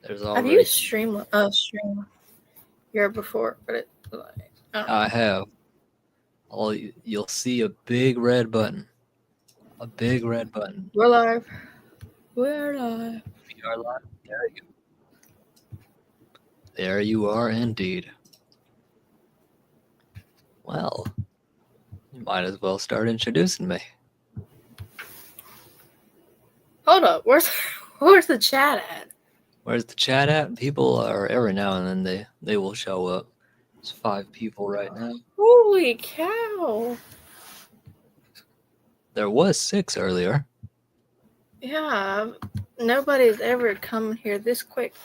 There's I've already. used Stream here before, but it like I don't I know. have. You'll see a big red button. A big red button. We're live. We're live. We are live. There you. There you are, indeed. Well, you might as well start introducing me. Hold up. Where's the chat at? Where's the chat at? People are every now and then they will show up. There's 5 people right now. Holy cow! There was 6 earlier. Yeah, nobody's ever come here this quick.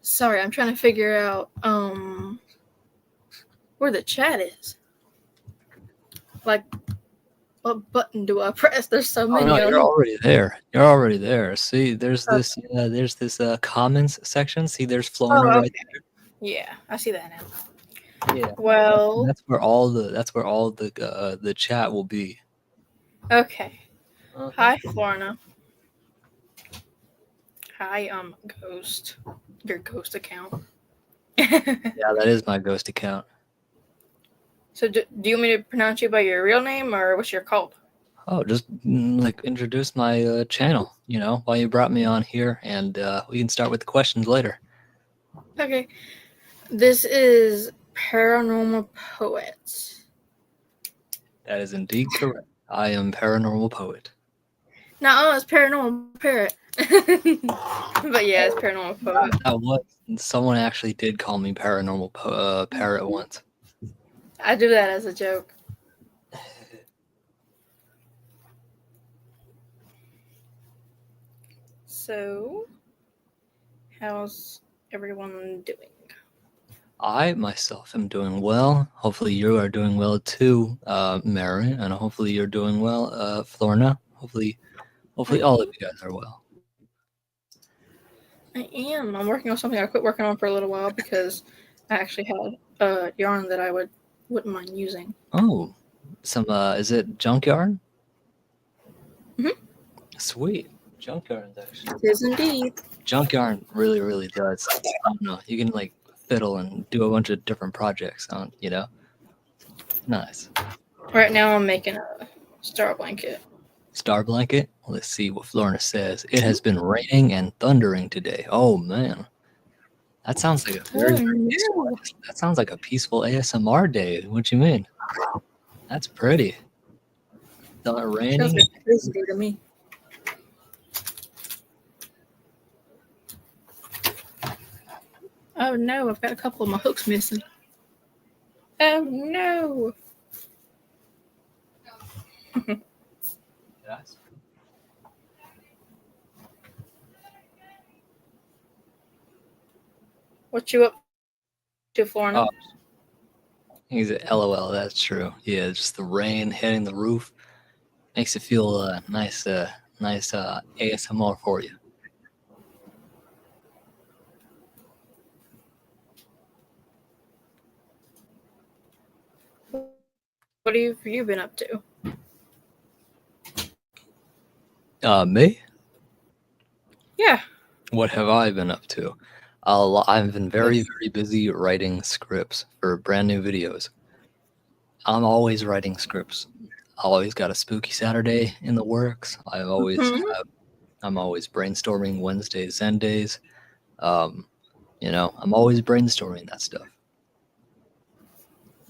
Sorry, I'm trying to figure out where the chat is. Like, what button do I press? There's so many no, of you're them. already there. You're already there. See, there's this comments section. See, there's Florina okay. right there. Yeah, I see that now. Yeah. Well, That's where all the chat will be. okay. Hi, Florina. Hi, Ghost. Your Ghost account. Yeah, that is my Ghost account. So, do you want me to pronounce you by your real name, or what's your called? Oh, just like introduce my channel, why you brought me on here, and we can start with the questions later. Okay. This is Paranormal Poet. That is indeed correct. I am Paranormal Poet. No, it's Paranormal Parrot. But yeah, it's Paranormal Poet. That was someone actually did call me Paranormal Parrot once. I do that as a joke. So, how's everyone doing? I myself am doing well. Hopefully you are doing well too, Mary, and hopefully you're doing well, Florina. Hopefully all of you guys are well. I am. I'm working on something I quit working on for a little while because I actually had a yarn that I wouldn't mind using. Oh, some is it junk yarn? Mhm. Sweet. Junk yarn, actually. It is indeed. Junk yarn really, really does. I don't know. You can like fiddle and do a bunch of different projects on, Nice. Right now, I'm making a star blanket. Star blanket. Let's see what Florina says. It has been raining and thundering today. Oh man, that sounds like a very peaceful. That sounds like a peaceful ASMR day. What you mean? That's pretty. Not raining. Sounds like crazy to me. Oh no, I've got a couple of my hooks missing. Oh no. Yes. What you up to, Florina? Oh, he's a LOL. That's true. Yeah, just the rain hitting the roof makes it feel nice. Nice ASMR for you. What have you been up to? Me? Yeah. What have I been up to? I've been very, very busy writing scripts for brand new videos. I'm always writing scripts. I always got a spooky Saturday in the works. I'm always brainstorming Wednesdays and days. I'm always brainstorming that stuff.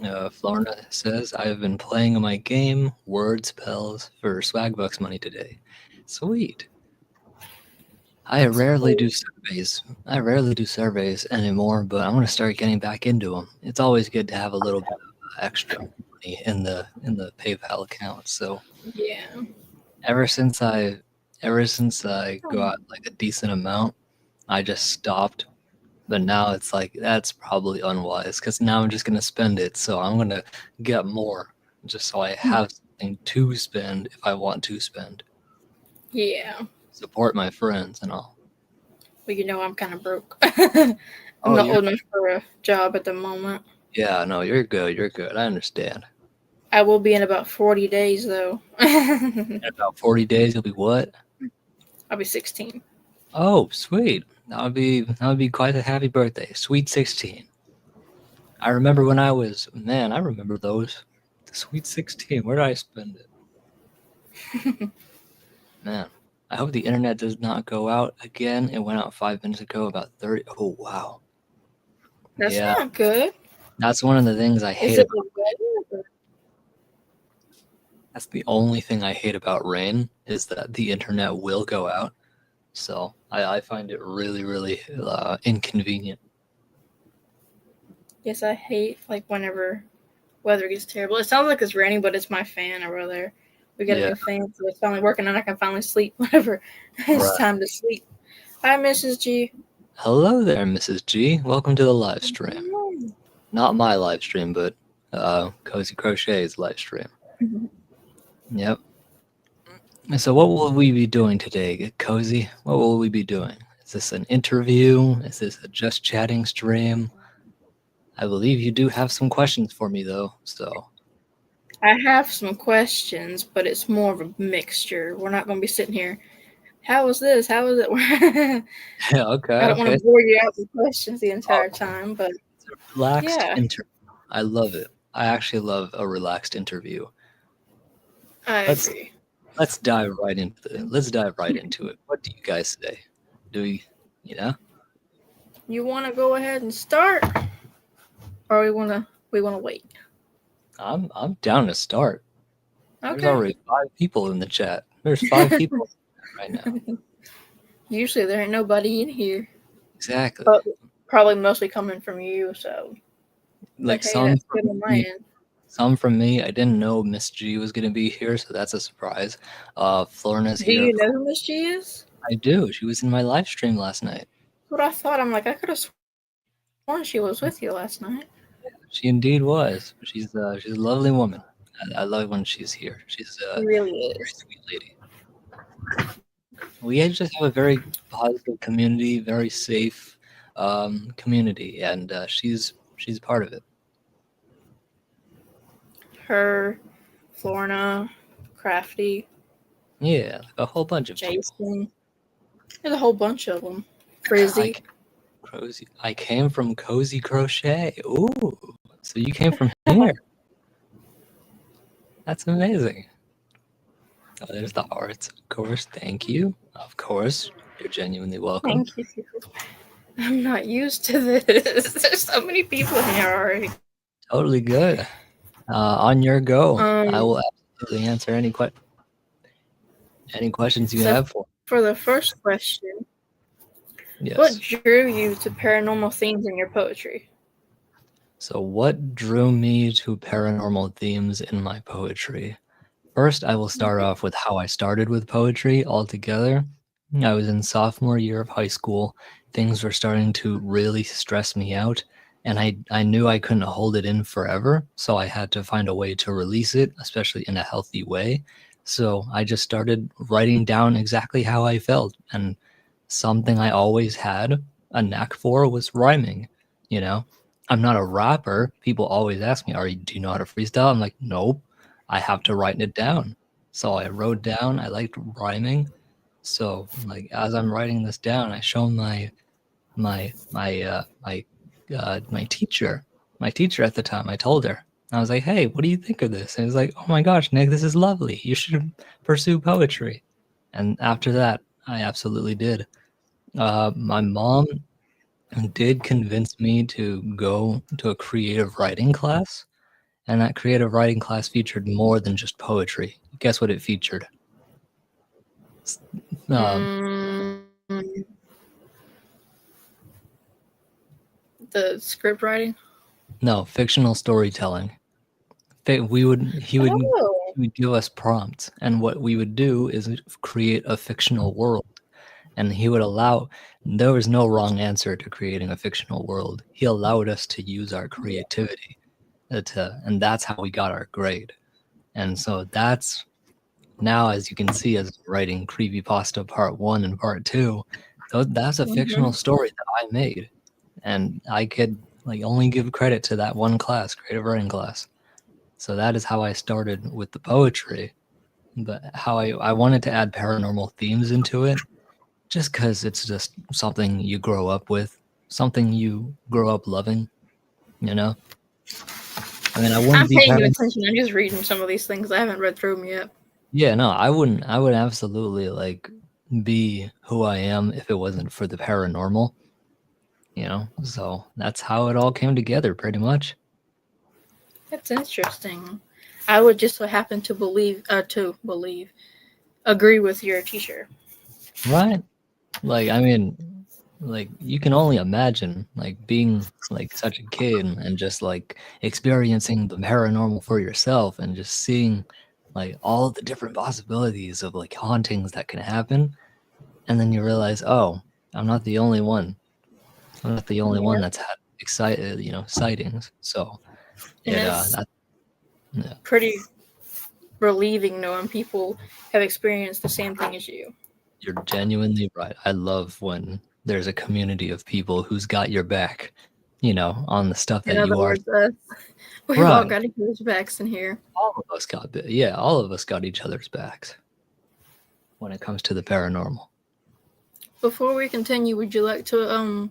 Florina says, I have been playing my game, Word Spells, for Swagbucks money today. Sweet. I rarely do surveys anymore, but I'm gonna start getting back into them. It's always good to have a little bit of extra money in the PayPal account. So yeah. ever since I got like a decent amount, I just stopped. But now it's like that's probably unwise because now I'm just gonna spend it. So I'm gonna get more just so I have something to spend if I want to spend. Yeah. Support my friends and all. Well, I'm kind of broke. I'm not old enough for a job at the moment. Yeah, no, you're good. You're good. I understand. I will be in about 40 days, though. In about 40 days, you'll be what? I'll be 16. Oh, sweet. That would be quite a happy birthday. Sweet 16. I remember when I was man, I remember those. The Sweet 16. Where did I spend it? Man. I hope the internet does not go out again. It went out 5 minutes ago, about 30. Oh wow. That's Yeah. not good. That's one of the things I Is hate it about the weather? that's the only thing I hate about rain is that the internet will go out. So I find it really, really inconvenient. Yes, I hate like whenever weather gets terrible. It sounds like it's raining, but it's my fan over there. We got a Yeah. new fan, so it's finally working, and I can finally sleep whenever it's Right. time to sleep. Hi, Mrs. G. Hello there, Mrs. G. Welcome to the live stream. Not my live stream, but Cozy Crochet's live stream. Yep. So what will we be doing today, Cozy? What will we be doing? Is this an interview? Is this a just chatting stream? I believe you do have some questions for me, though. So I have some questions, but it's more of a mixture. We're not going to be sitting here. How was this? How was it? yeah, okay, I don't want okay. to bore you out with questions the Oh, entire time, but it's a relaxed yeah, interview. I love it. I actually love a relaxed interview. I Let's agree. let's dive right into it. Let's dive right into it. What do you guys say? Do we, you know? You want to go ahead and start, or we want to wait? I'm down to start. There's Okay. already 5 people in the chat. There's 5 people right now. Usually there ain't nobody in here, Exactly. but probably mostly coming from you. So, but Like hey, that's good on my end. some from me. I didn't know Miss G was gonna be here, so that's a surprise. Florna's Do here. you know who Miss G is? I do. She was in my live stream last night. That's what I thought. I'm like, I could have sworn she was with you last night. She indeed was. She's a lovely woman. I love when she's here. She's She a really very is. sweet lady. We just have a very positive community, very safe community, and she's part of it. Her, Florna, Crafty, Yeah, like a whole bunch of people. Jason. There's a whole bunch of them. Frizzy. I came from Cozy Crochet. Ooh, so you came from here. That's amazing. Oh, there's the hearts. Of course, thank you. Of course, you're genuinely welcome. Thank you. I'm not used to this. There's so many people in here already. Totally good. On your go. I Um, will absolutely answer any questions you So- have for me. for the first question, what Yes. drew you to paranormal themes in your poetry? So, what drew me to paranormal themes in my poetry? First, I will start off with how I started with poetry altogether. I was in sophomore year of high school. Things were starting to really stress me out, and I knew I couldn't hold it in forever, so I had to find a way to release it, especially in a healthy way. So I just started writing down exactly how I felt, and something I always had a knack for was rhyming. You know, I'm not a rapper. People always ask me, do you know how to freestyle? I'm like, nope. I have to write it down. So I wrote down, I liked rhyming. So like as I'm writing this down, I show my teacher. My teacher at the time, I told her. I was like, hey, what do you think of this? And he was like, oh my gosh, Nick, this is lovely. You should pursue poetry. And after that, I absolutely did. My mom did convince me to go to a creative writing class. And that creative writing class featured more than just poetry. Guess what it featured? The script writing. No, fictional storytelling. He would Oh, give us prompts, and what we would do is create a fictional world. And he would allow. There was no wrong answer to creating a fictional world. He allowed us to use our creativity, and that's how we got our grade. And so that's now, as you can see, as writing Creepypasta Part 1 and Part 2, that's a fictional story that I made. And I could like only give credit to that one class, creative writing class. So that is how I started with the poetry. But how I wanted to add paranormal themes into it just because it's just something you grow up with, something you grow up loving, you know? I mean, I I'm wouldn't be paying you paranormal. attention. I'm just reading some of these things. I haven't read through them yet. Yeah, no, I would absolutely like be who I am if it wasn't for the paranormal, you know? So that's how it all came together pretty much. That's interesting. I would just so happen to agree with your teacher. Right? Like, I mean, like you can only imagine like being like such a kid and just like experiencing the paranormal for yourself and just seeing like all the different possibilities of like hauntings that can happen, and then you realize, oh, I'm not the only one. I'm not the only one Yeah, that's had excited, sightings. So and it it's that yeah, pretty relieving knowing people have experienced the same thing as you. you're genuinely right. I love when there's a community of people who's got your back, on the stuff In that other you are. words, we've all Right. got each other's backs in here. All of us got each other's backs when it comes to the paranormal. Before we continue, would you like to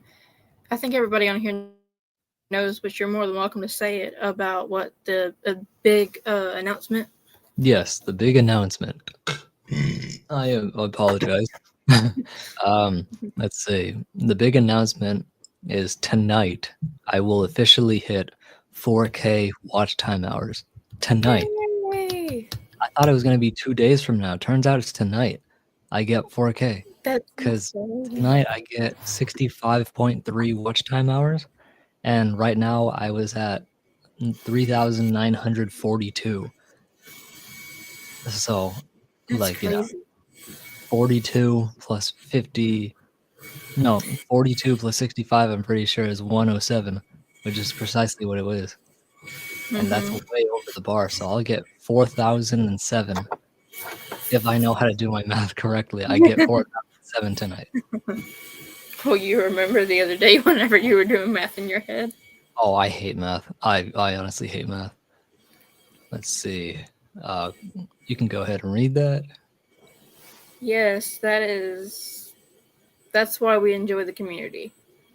I think everybody on here knows, but you're more than welcome to say it about what the big announcement. Yes, the big announcement. I apologize. Let's see. The big announcement is tonight. I will officially hit 4K watch time hours tonight. Yay! I thought it was going to be 2 days from now. Turns out it's tonight. I get 4K That's because insane. tonight I get 65.3 watch time hours, and right now I was at 3,942. So, That's like, crazy. 42 plus 50, no, 42 plus 65, I'm pretty sure is 107, which is precisely what it was. And that's way over the bar. So I'll get 4,007. If I know how to do my math correctly, I get 4,007 tonight. Well, you remember the other day whenever you were doing math in your head? Oh, I hate math. I honestly hate math. Let's see. You can go ahead and read that. Yes, that's why we enjoy the community.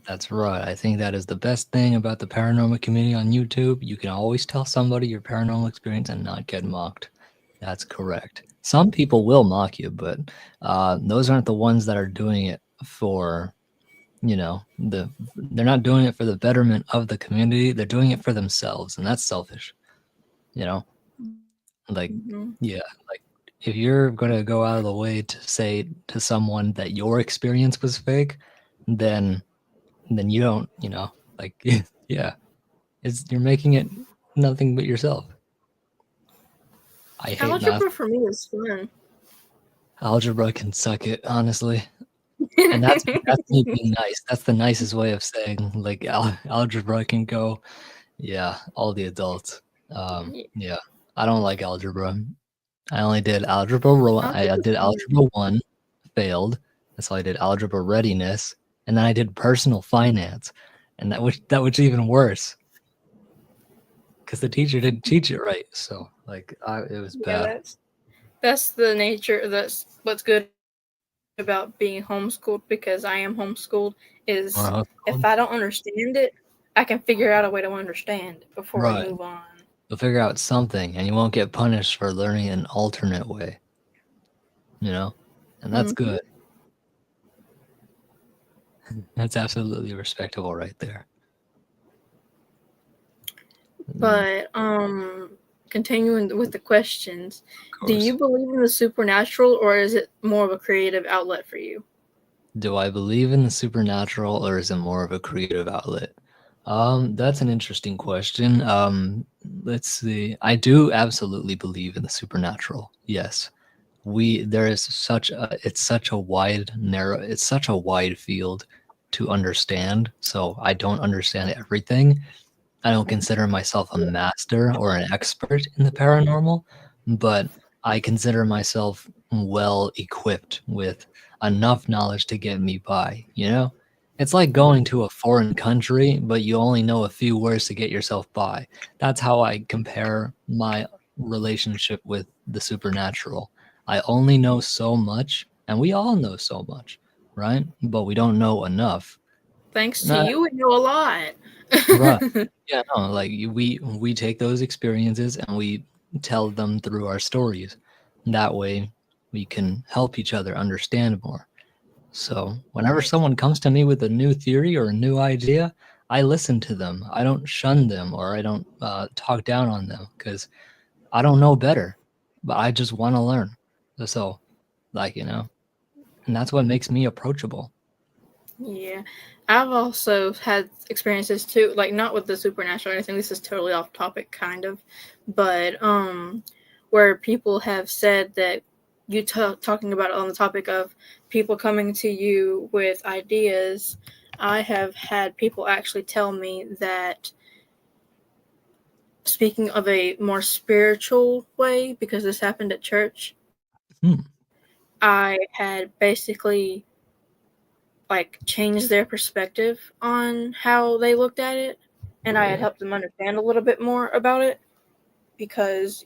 That's right. I think that is the best thing about the paranormal community on YouTube. You can always tell somebody your paranormal experience and not get mocked. That's correct. Some people will mock you, but those aren't the ones that are doing it for, they're not doing it for the betterment of the community. They're doing it for themselves, and that's selfish. Like, yeah, like if you're gonna go out of the way to say to someone that your experience was fake, then you don't, like, yeah, you're making it nothing but yourself. I hate math. Algebra for me is fun. Algebra can suck it, honestly. And that's me being nice. That's the nicest way of saying, like, algebra can go, yeah, all the adults. Yeah, I don't like algebra. I only did algebra. I did algebra 1, failed. So I did algebra readiness, and then I did personal finance, and that was even worse because the teacher didn't teach it right. So like, it was bad. That's the nature. That's what's good about being homeschooled, because I am homeschooled. Is if I don't understand it, I can figure out a way to understand before I move on. You'll figure out something, and you won't get punished for learning an alternate way. And that's good. That's absolutely respectable right there. But continuing with the questions, do you believe in the supernatural, or is it more of a creative outlet for you? Do I believe in the supernatural, or is it more of a creative outlet? That's an interesting question. Let's see. I do absolutely believe in the supernatural. Yes. There is it's such a wide field to understand. So I don't understand everything. I don't consider myself a master or an expert in the paranormal, but I consider myself well equipped with enough knowledge to get me by, It's like going to a foreign country, but you only know a few words to get yourself by. That's how I compare my relationship with the supernatural. I only know so much, and we all know so much, right? But we don't know enough. Thanks to Not, you, we know a lot. right. Yeah, no, like we take those experiences and we tell them through our stories. That way we can help each other understand more. So whenever someone comes to me with a new theory or a new idea, I listen to them. I don't shun them or I don't talk down on them because I don't know better, but I just want to learn. So, like, and that's what makes me approachable. Yeah. I've also had experiences too, like not with the supernatural or anything. This is totally off topic, kind of, but where people have said that talking about it on the topic of people coming to you with ideas. I have had people actually tell me that, speaking of a more spiritual way, because this happened at church, I had basically like changed their perspective on how they looked at it, and I had helped them understand a little bit more about it, because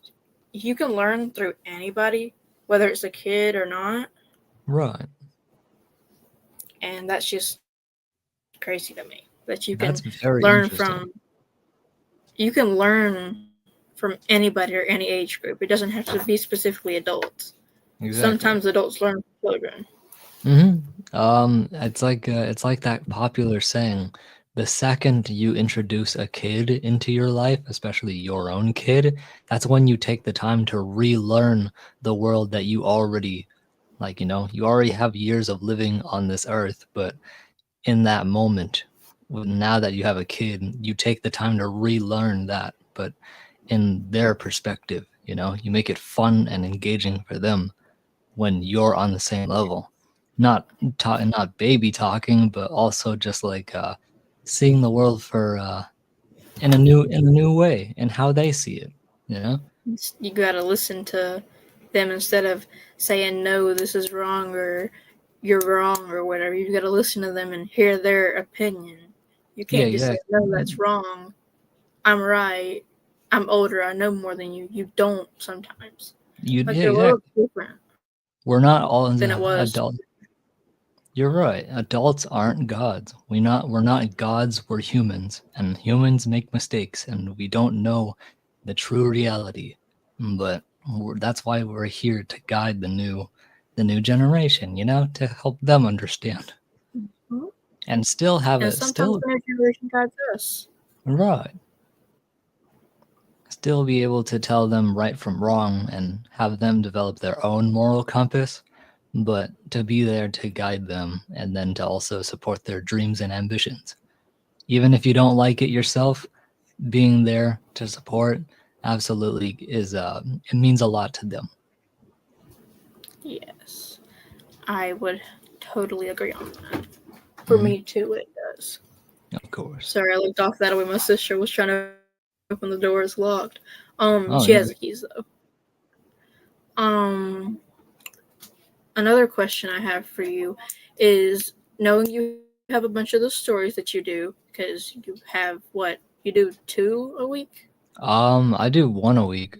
you can learn through anybody, whether it's a kid or not. Right. And that's just crazy to me that you can That's very learn interesting. from you can learn from anybody or any age group. It doesn't have to be specifically adults. Exactly. Sometimes adults learn from children. It's like that popular saying, the second you introduce a kid into your life, especially your own kid, that's when you take the time to relearn the world that you already, like, you already have years of living on this earth, but in that moment, now that you have a kid, you take the time to relearn that, but in their perspective, you make it fun and engaging for them when you're on the same level. Not baby talking, but also just like seeing the world for in a new way and how they see it. You gotta listen to them instead of saying no, this is wrong or you're wrong or whatever. You gotta listen to them and hear their opinion. You can't just say no, that's wrong. I'm right. I'm older. I know more than you. You don't sometimes. Like the world's different. We're not all than it was. adults. You're right. Adults aren't gods. We're not gods. We're humans, and humans make mistakes, and we don't know the true reality. But that's why we're here to guide the new generation. To help them understand, and still have and sometimes the new generation guides us. Right. Still be able to tell them right from wrong and have them develop their own moral compass, but to be there to guide them and then to also support their dreams and ambitions. Even if you don't like it yourself, being there to support absolutely is it means a lot to them. Yes, I would totally agree on that. For me too, it does. Of course. Sorry, I looked off that way. My sister was trying to open the door. It's locked. She has the keys though. Another question I have for you is, knowing you have a bunch of the stories that you do, because you have you do 2 a week? I do 1 a week.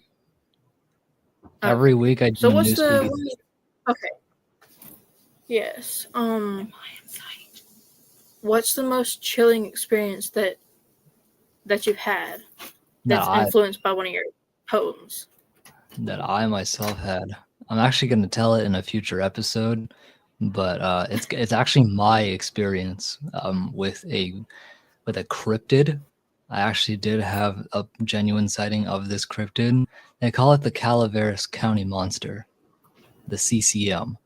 Every week I do. So what's the okay? Yes. What's the most chilling experience that you've had that's influenced by one of your poems? That I myself had. I'm actually going to tell it in a future episode, but it's actually my experience with a cryptid. I actually did have a genuine sighting of this cryptid. They call it the Calaveras County Monster, the CCM.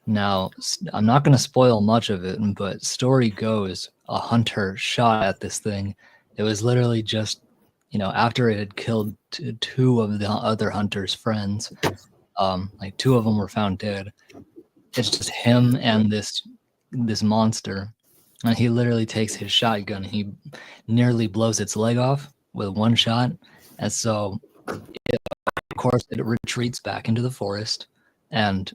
Now, I'm not going to spoil much of it, but story goes, a hunter shot at this thing. It was literally just, after it had killed 2 of the other hunter's friends, like 2 of them were found dead. It's just him and this monster, and he literally takes his shotgun and he nearly blows its leg off with 1 shot. And so, of course, it retreats back into the forest, and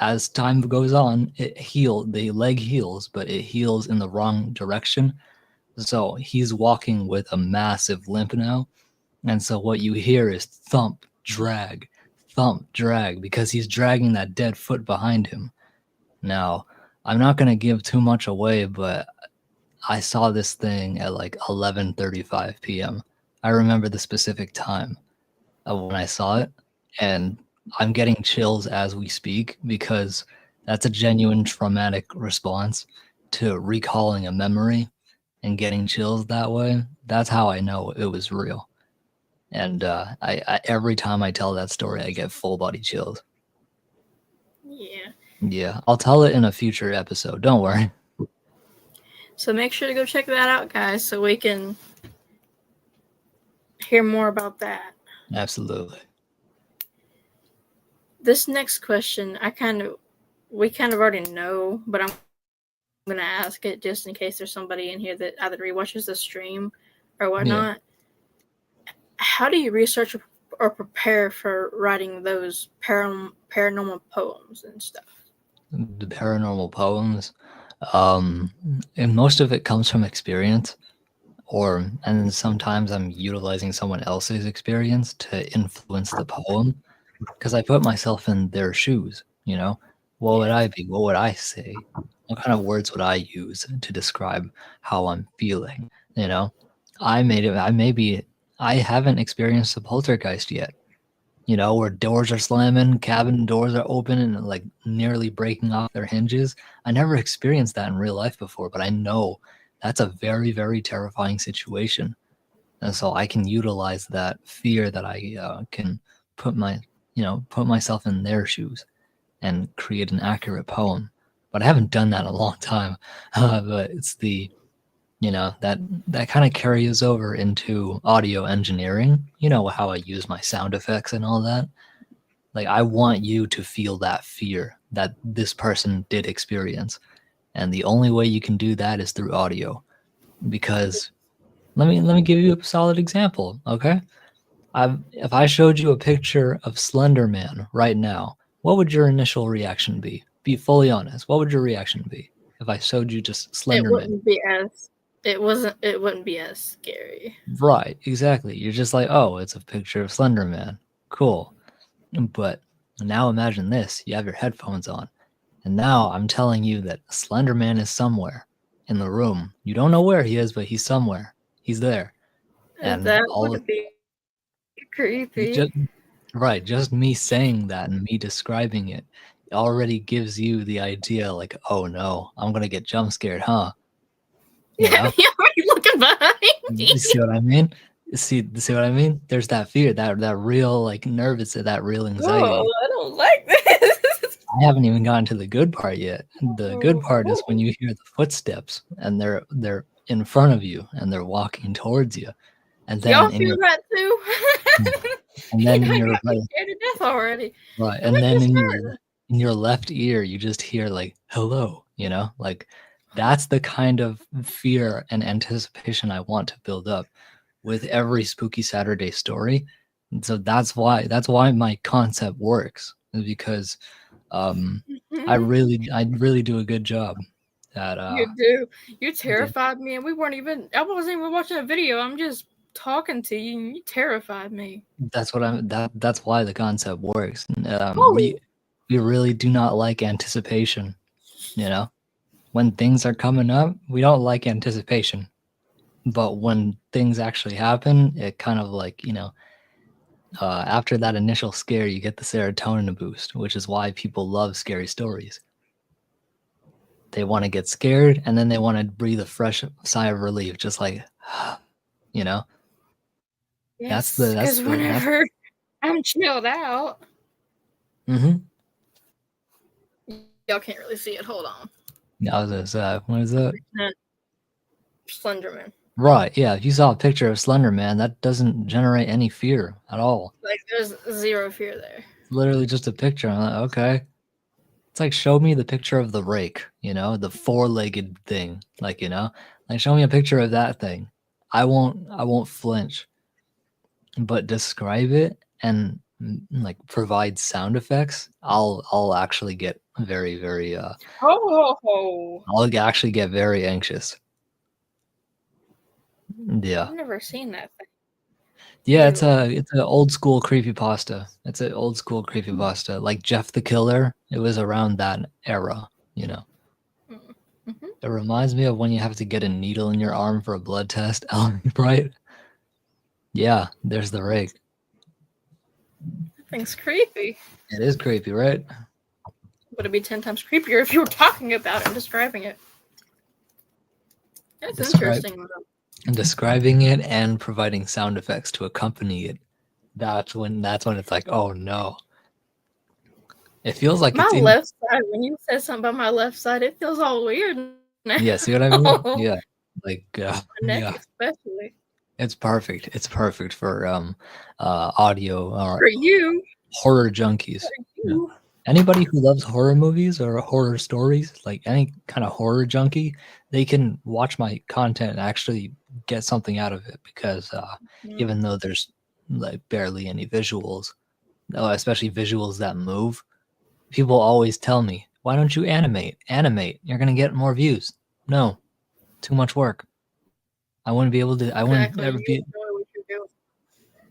as time goes on, the leg heals, but it heals in the wrong direction. So he's walking with a massive limp now. And so what you hear is thump, drag, because he's dragging that dead foot behind him. Now, I'm not gonna give too much away, but I saw this thing at like 11:35 p.m. I remember the specific time of when I saw it, and I'm getting chills as we speak because that's a genuine traumatic response to recalling a memory and getting chills that way. That's how I know it was real. And I every time I tell that story, I get full body chills. Yeah. Yeah, I'll tell it in a future episode. Don't worry. So make sure to go check that out, guys, so we can hear more about that. Absolutely. This next question, we kind of already know, but I'm going to ask it just in case there's somebody in here that either rewatches the stream or whatnot. Yeah. How do you research or prepare for writing those paranormal poems and stuff? The paranormal poems, and most of it comes from experience, and sometimes I'm utilizing someone else's experience to influence the poem, because I put myself in their shoes. You know, what would I be? What would I say? What kind of words would I use to describe how I'm feeling? You know, I haven't experienced a poltergeist yet. You know, where doors are slamming, cabin doors are open and like nearly breaking off their hinges. I never experienced that in real life before, but I know that's a very, very terrifying situation. And so I can utilize that fear that I can put myself in their shoes and create an accurate poem. But I haven't done that in a long time. But it's that kind of carries over into audio engineering. You know how I use my sound effects and all that. Like, I want you to feel that fear that this person did experience, and the only way you can do that is through audio. Because let me give you a solid example, okay? If I showed you a picture of Slender Man right now, what would your initial reaction be? Be fully honest. What would your reaction be if I showed you just Slender Man? It wouldn't be as scary. Right, exactly. You're just like, oh, it's a picture of Slender Man. Cool. But now imagine this. You have your headphones on, and now I'm telling you that Slender Man is somewhere in the room. You don't know where he is, but he's somewhere. He's there. And that would be creepy. Just me saying that and me describing it already gives you the idea, like, oh no, I'm gonna get jump scared, huh? You know? Yeah, you're looking behind me. You see what I mean? See what I mean? There's that fear, that real like nervous, that real anxiety. Oh, I don't like this. I haven't even gotten to the good part yet. The good part is when you hear the footsteps and they're in front of you and they're walking towards you. And then y'all feel that too? And then in your scared to death already. Right, and then in your left ear, you just hear like "hello," you know, like that's the kind of fear and anticipation I want to build up with every Spooky Saturday story. And so that's why my concept works, is because I really do a good job at You do. You terrified me, and I wasn't even watching a video. I'm just talking to you, and you terrified me. That's why the concept works. We really do not like anticipation. You know, when things are coming up, we don't like anticipation. But when things actually happen, it kind of like, after that initial scare, you get the serotonin boost, which is why people love scary stories. They want to get scared, and then they want to breathe a fresh sigh of relief, just like, you know. Yes, because whenever I'm chilled out. Mm-hmm. Y'all can't really see it. Hold on. I was gonna say, what is that? Slenderman. Right, yeah. If you saw a picture of Slenderman, that doesn't generate any fear at all. Like, there's zero fear there. It's literally just a picture. I'm like, okay. It's like, show me the picture of the rake, the four-legged thing. Like, like, show me a picture of that thing. I won't flinch. But describe it and like provide sound effects, I'll actually get very, very I'll actually get very anxious. Yeah. I've never seen that thing. Yeah, it's an old school creepypasta. It's an old school creepypasta. Like Jeff the Killer, it was around that era, Mm-hmm. It reminds me of when you have to get a needle in your arm for a blood test, right? Yeah, there's the rake. That thing's creepy. It is creepy, right? Would it be 10 times creepier if you were talking about it and describing it? That's interesting. Describing it and providing sound effects to accompany it. That's when it's like, oh no. It feels like my it's left side. When you said something about my left side, it feels all weird now. Yeah, see what I mean? Yeah, like my neck, yeah, especially. it's perfect. It's perfect for audio or For you. horror junkies. For Yeah. you. Anybody who loves horror movies or horror stories, like any kind of horror junkie, they can watch my content and actually get something out of it because even though there's like barely any visuals, especially visuals that move, people always tell me, why don't you animate? Animate. You're going to get more views. No, too much work. I wouldn't be able to, I wouldn't ever be.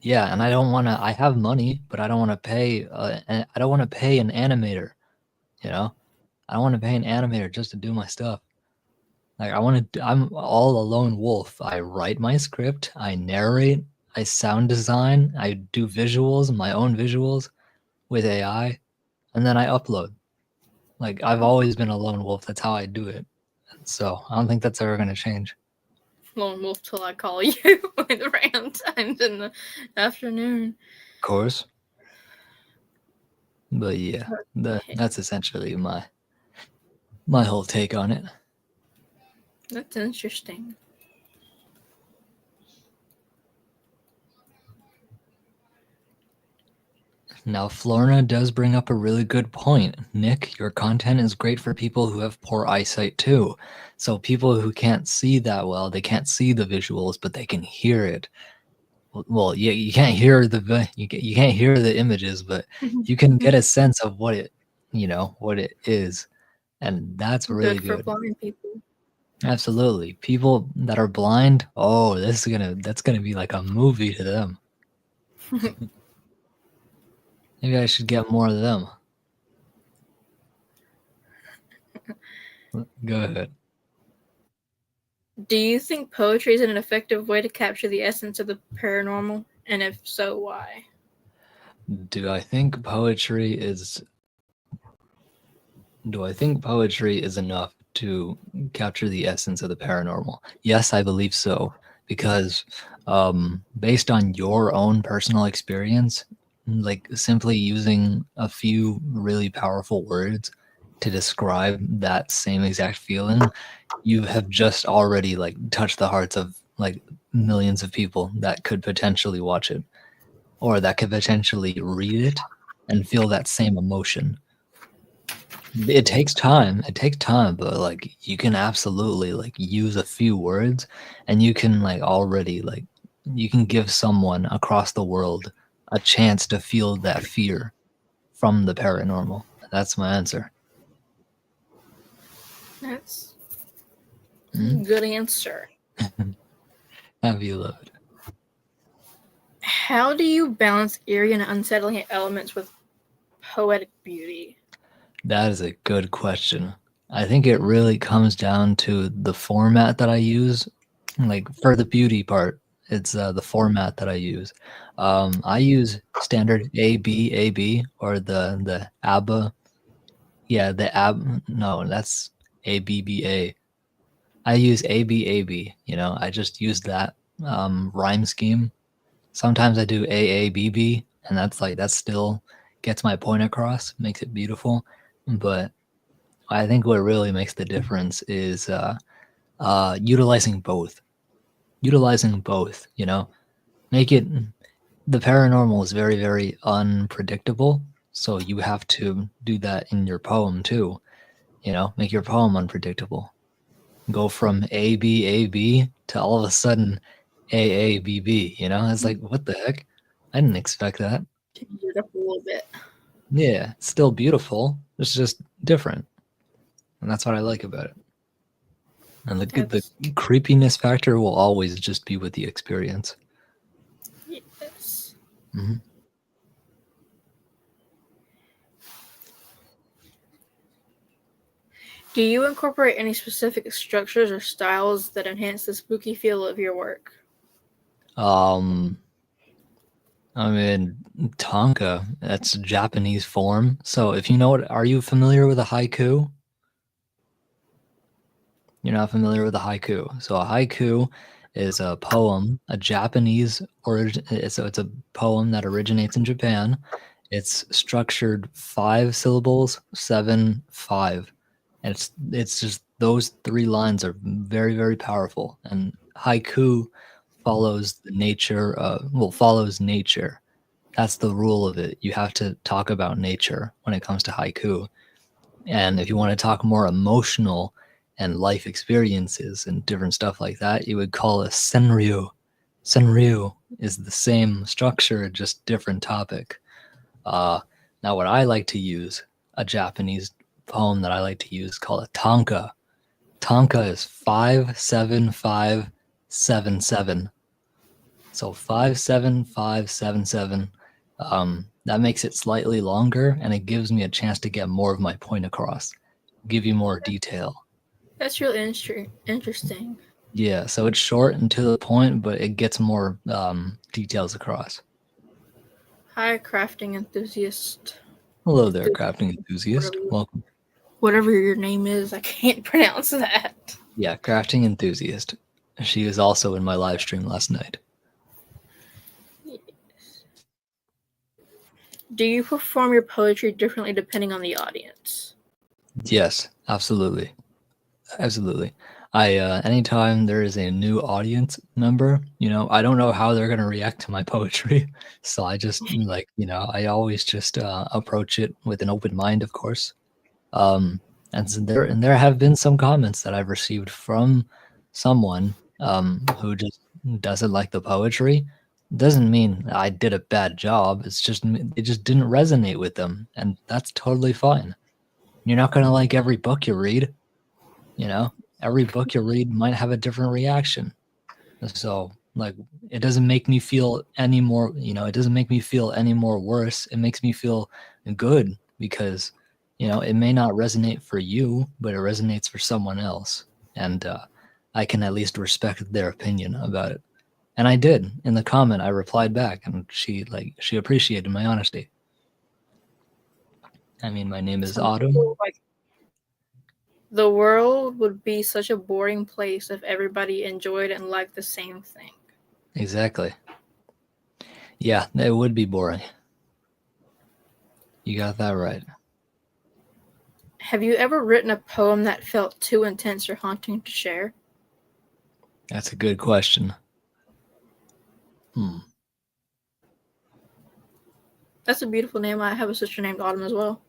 Yeah, and I don't want to. I have money, but I don't want to pay. I don't want to pay an animator. You know, I don't want to pay an animator just to do my stuff. Like I want to. I'm all a lone wolf. I write my script. I narrate. I sound design. I do visuals, my own visuals, with AI, and then I upload. Like I've always been a lone wolf. That's how I do it. So I don't think that's ever going to change. Lone wolf till I call you at random times in the afternoon. Of course. But yeah, that's essentially my whole take on it. That's interesting. Now, Florna does bring up a really good point. Nick, your content is great for people who have poor eyesight too. So people who can't see that well, they can't see the visuals, but they can hear it. Well, yeah, you can't hear you can't hear the images, but you can get a sense of what it is, and that's really good for good. blind people. Absolutely, people that are blind. Oh, that's gonna be like a movie to them. Maybe I should get more of them. Go ahead. Do you think poetry is an effective way to capture the essence of the paranormal? And if so, why? Do I think poetry is enough to capture the essence of the paranormal? Yes, I believe so, because based on your own personal experience, like simply using a few really powerful words to describe that same exact feeling, you have just already like touched the hearts of like millions of people that could potentially watch it or that could potentially read it and feel that same emotion. It takes time, but like you can absolutely like use a few words and you can like already like you can give someone across the world a chance to feel that fear from the paranormal. That's my answer. That's a good answer. Have you loved? How do you balance eerie and unsettling elements with poetic beauty? That is a good question. I think it really comes down to the format that I use. Like for the beauty part, it's the format that I use. I use standard ABAB or the ABBA. Yeah, no, that's ABBA. I use ABAB. I just use that rhyme scheme. Sometimes I do AABB, and that still gets my point across, makes it beautiful. But I think what really makes the difference is utilizing both. Make it. The paranormal is very, very unpredictable, so you have to do that in your poem too. Make your poem unpredictable. Go from ABAB to all of a sudden AABB. It's like, what the heck? I didn't expect that. Change it up a little bit. Yeah, it's still beautiful. It's just different. And that's what I like about it. And the creepiness factor will always just be with the experience. Yes. Mm-hmm. Do you incorporate any specific structures or styles that enhance the spooky feel of your work? I mean, tanka, that's a Japanese form. So if you know what, are you familiar with a haiku? You're not familiar with a haiku. So a haiku is a poem, a Japanese origin. So it's a poem that originates in Japan. It's structured 5 syllables, 7, 5. And it's just those 3 lines are very, very powerful. And haiku follows follows nature. That's the rule of it. You have to talk about nature when it comes to haiku. And if you want to talk more emotional and life experiences and different stuff like that, you would call it senryu. Senryu is the same structure, just different topic. Now, what I like to use, a Japanese poem that I like to use, called a tanka. Tanka is 5, 7, 5, 7, 7. So 5, 7, 5, 7, 7. That makes it slightly longer, and it gives me a chance to get more of my point across, give you more detail. That's really interesting. Yeah, so it's short and to the point, but it gets more details across. Hi, crafting enthusiast. Hello there, crafting enthusiast. Welcome. Whatever your name is, I can't pronounce that. Yeah, crafting enthusiast. She was also in my live stream last night. Yes. Do you perform your poetry differently depending on the audience? Yes, absolutely. Absolutely. Anytime there is a new audience member, I don't know how they're going to react to my poetry. So I just I always just approach it with an open mind, of course. And so there have been some comments that I've received from someone who just doesn't like the poetry. Doesn't mean I did a bad job. It just didn't resonate with them, and that's totally fine. You're not going to like every book you read. Every book you read might have a different reaction. So it doesn't make me feel any more, it doesn't make me feel any more worse. It makes me feel good because, it may not resonate for you, but it resonates for someone else. And I can at least respect their opinion about it. And I did. In the comment, I replied back, and she appreciated my honesty. I mean, my name is Autumn. The world would be such a boring place if everybody enjoyed and liked the same thing. Exactly. Yeah, it would be boring. You got that right. Have you ever written a poem that felt too intense or haunting to share? That's a good question. That's a beautiful name. I have a sister named Autumn as well.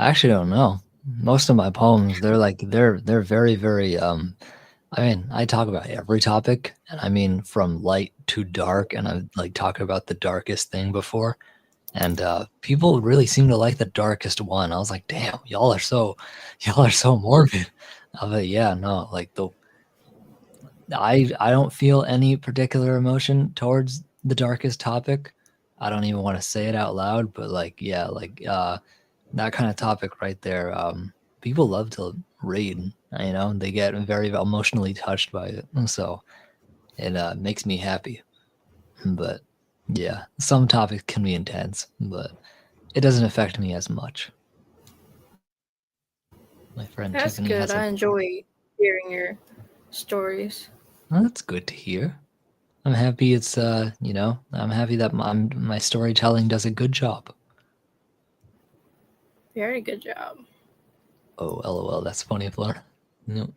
I actually don't know. Most of my poems, they're very, very I mean, I talk about every topic, and I mean from light to dark, and I've talked about the darkest thing before. And people really seem to like the darkest one. I was like, damn, y'all are so morbid. But yeah, no, I don't feel any particular emotion towards the darkest topic. I don't even want to say it out loud, but that kind of topic right there, people love to read. They get very emotionally touched by it, so it makes me happy. But yeah, some topics can be intense, but it doesn't affect me as much. My friend That's Tiffany good. I enjoy hearing your stories. Well, that's good to hear. I'm happy it's I'm happy that my storytelling does a good job. Very good job. Oh, LOL, that's funny, Flora. No.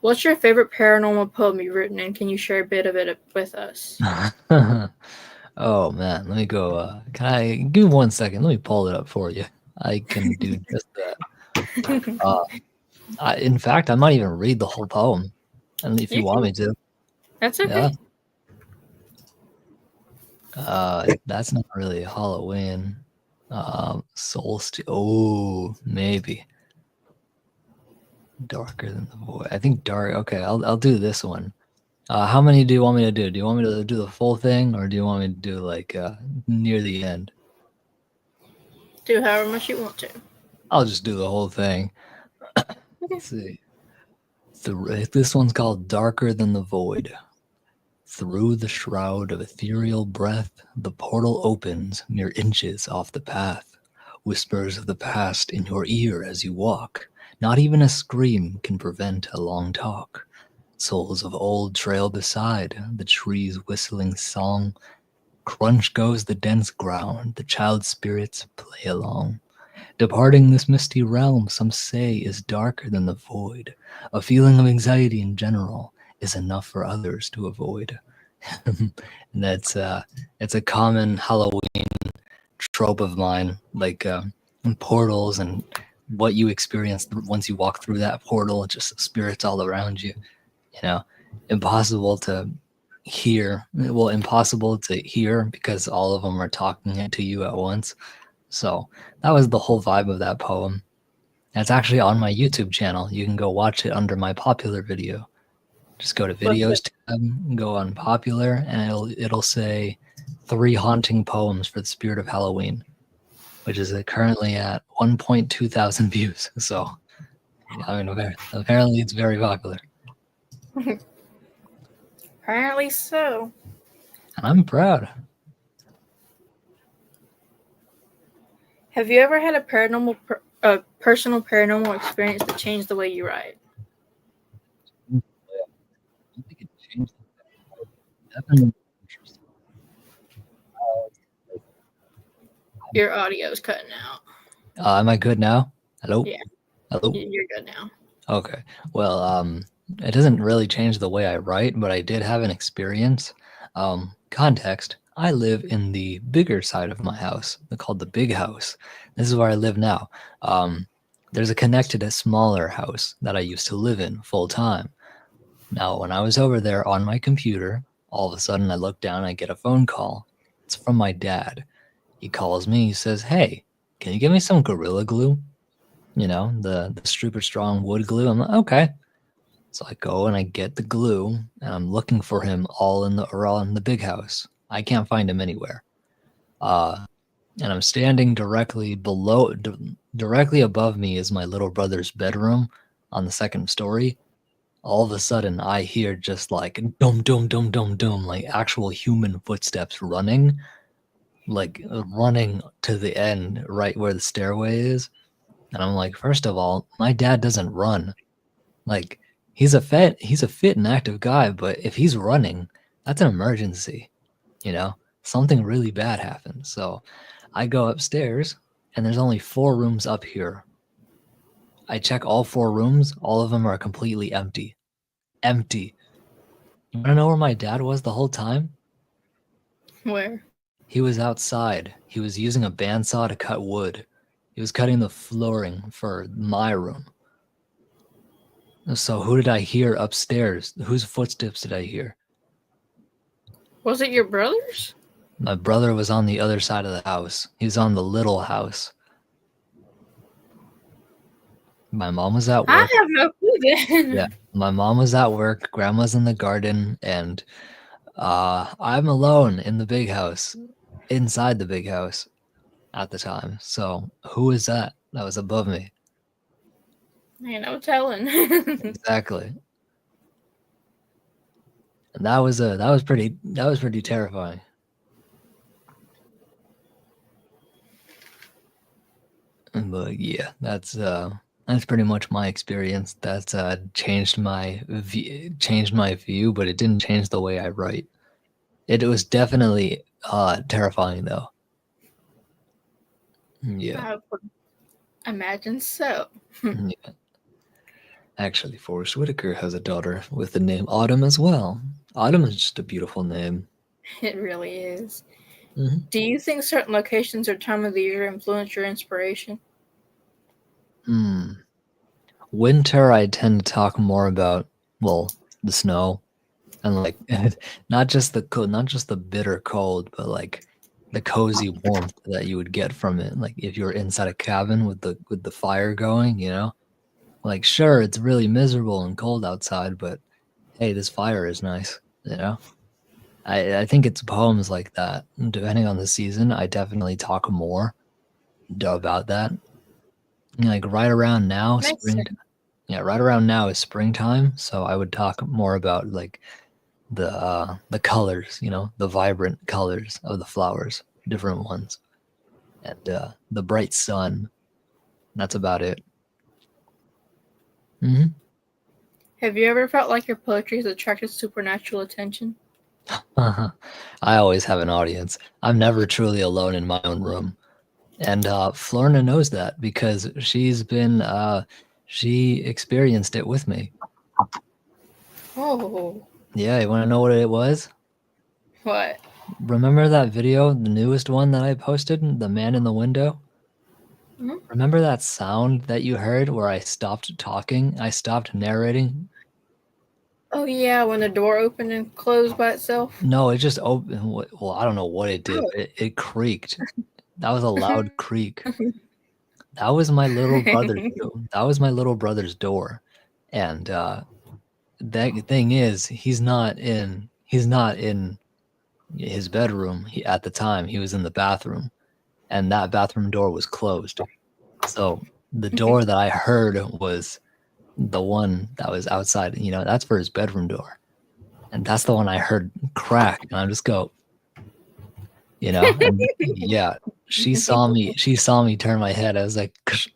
What's your favorite paranormal poem you've written, and can you share a bit of it with us? Oh man, let me go. Can I give me 1 second? Let me pull it up for you. I can do just that. In fact, I might even read the whole poem, and if you want me to. That's okay. Yeah. That's not really Halloween. Solstice. Oh, maybe. Darker than the void. I think dark. Okay, I'll do this one. How many do you want me to do? Do you want me to do the full thing, or do you want me to do near the end? Do however much you want to. I'll just do the whole thing. Let's see. This one's called Darker Than the Void. Through the shroud of ethereal breath, the portal opens mere inches off the path. Whispers of the past in your ear as you walk. Not even a scream can prevent a long talk. Souls of old trail beside, the trees whistling song. Crunch goes the dense ground, the child spirits play along. Departing this misty realm, some say, is darker than the void. A feeling of anxiety in general is enough for others to avoid. And that's it's a common Halloween trope of mine, like portals and what you experience once you walk through that portal. Just spirits all around you. You know, impossible to hear. Well, impossible to hear because all of them are talking to you at once. So that was the whole vibe of that poem. It's actually on my YouTube channel. You can go watch it under my popular video. Just go to videos tab, go on popular, and it'll say 3 haunting poems for the spirit of Halloween, which is currently at 1.2 thousand views. So, I mean, apparently it's very popular. Apparently so. And I'm proud. Have you ever had a personal paranormal experience that changed the way you write? I think it changed. Definitely interesting. Your audio is cutting out. Am I good now? Hello? Yeah. Hello? You're good now. Okay. Well, it doesn't really change the way I write, but I did have an experience. Context. I live in the bigger side of my house. They're called the big house. This is where I live now. There's a connected a smaller house that I used to live in full time. Now, when I was over there on my computer, all of a sudden I look down and I get a phone call. It's from my dad. He calls me. He says, "Hey, can you give me some Gorilla Glue? You know, the super strong wood glue." I'm like, "Okay." So I go and I get the glue, and I'm looking for him all in the big house. I can't find him anywhere. And I'm standing directly above me is my little brother's bedroom on the second story. All of a sudden, I hear just like dum dum dum dum dum, like actual human footsteps running, like running to the end, right where the stairway is. And I'm like, first of all, my dad doesn't run. Like he's a fit and active guy, but if he's running, that's an emergency. You know, something really bad happened. So I go upstairs, and there's only 4 rooms up here. I check all 4 rooms. All of them are completely empty. Empty. You want to know where my dad was the whole time? Where? He was outside. He was using a bandsaw to cut wood. He was cutting the flooring for my room. So who did I hear upstairs? Whose footsteps did I hear? Was it your brother's? My brother was on the other side of the house. He was on the little house. My mom was at work. I have no clue then. Yeah, my mom was at work. Grandma's in the garden, and I'm alone in the big house, inside the big house at the time. So who is that? That was above me. Ain't no telling. Exactly. And that was pretty terrifying. But yeah, that's pretty much my experience. That's changed my view, but it didn't change the way I write. It was definitely terrifying though. Yeah. I would imagine so. Yeah. Actually, Forrest Whitaker has a daughter with the name Autumn as well. Autumn is just a beautiful name. It really is. Mm-hmm. Do you think certain locations or time of the year influence your inspiration? Winter, I tend to talk more about, well, the snow, and like not just the bitter cold, but like the cozy warmth that you would get from it. Like if you're inside a cabin with the fire going, you know, like sure it's really miserable and cold outside, but hey, this fire is nice, you know. I think it's poems like that. Depending on the season, I definitely talk more about that. Like right around now, yeah, right around now is springtime, so I would talk more about like the colors, the vibrant colors of the flowers, different ones, and the bright sun. That's about it. Mm-hmm. Have you ever felt like your poetry has attracted supernatural attention? I always have an audience. I'm never truly alone in my own room. And Florna knows that because she experienced it with me. Oh. Yeah, you want to know what it was? What? Remember that video, the newest one that I posted, the man in the window? Mm-hmm. Remember that sound that you heard where I stopped talking? I stopped narrating? Oh yeah, when the door opened and closed by itself? No, it just opened. Well, I don't know what it did, Oh. but it creaked. That was a loud creak. That was my little brother's door. That was my little brother's door. And that thing is, he's not in his bedroom. At the time, he was in the bathroom, and that bathroom door was closed. So the door that I heard was the one that was outside. That's for his bedroom door, and that's the one I heard crack. And I just go, and yeah, she saw me. She saw me turn my head. I was like, ksh.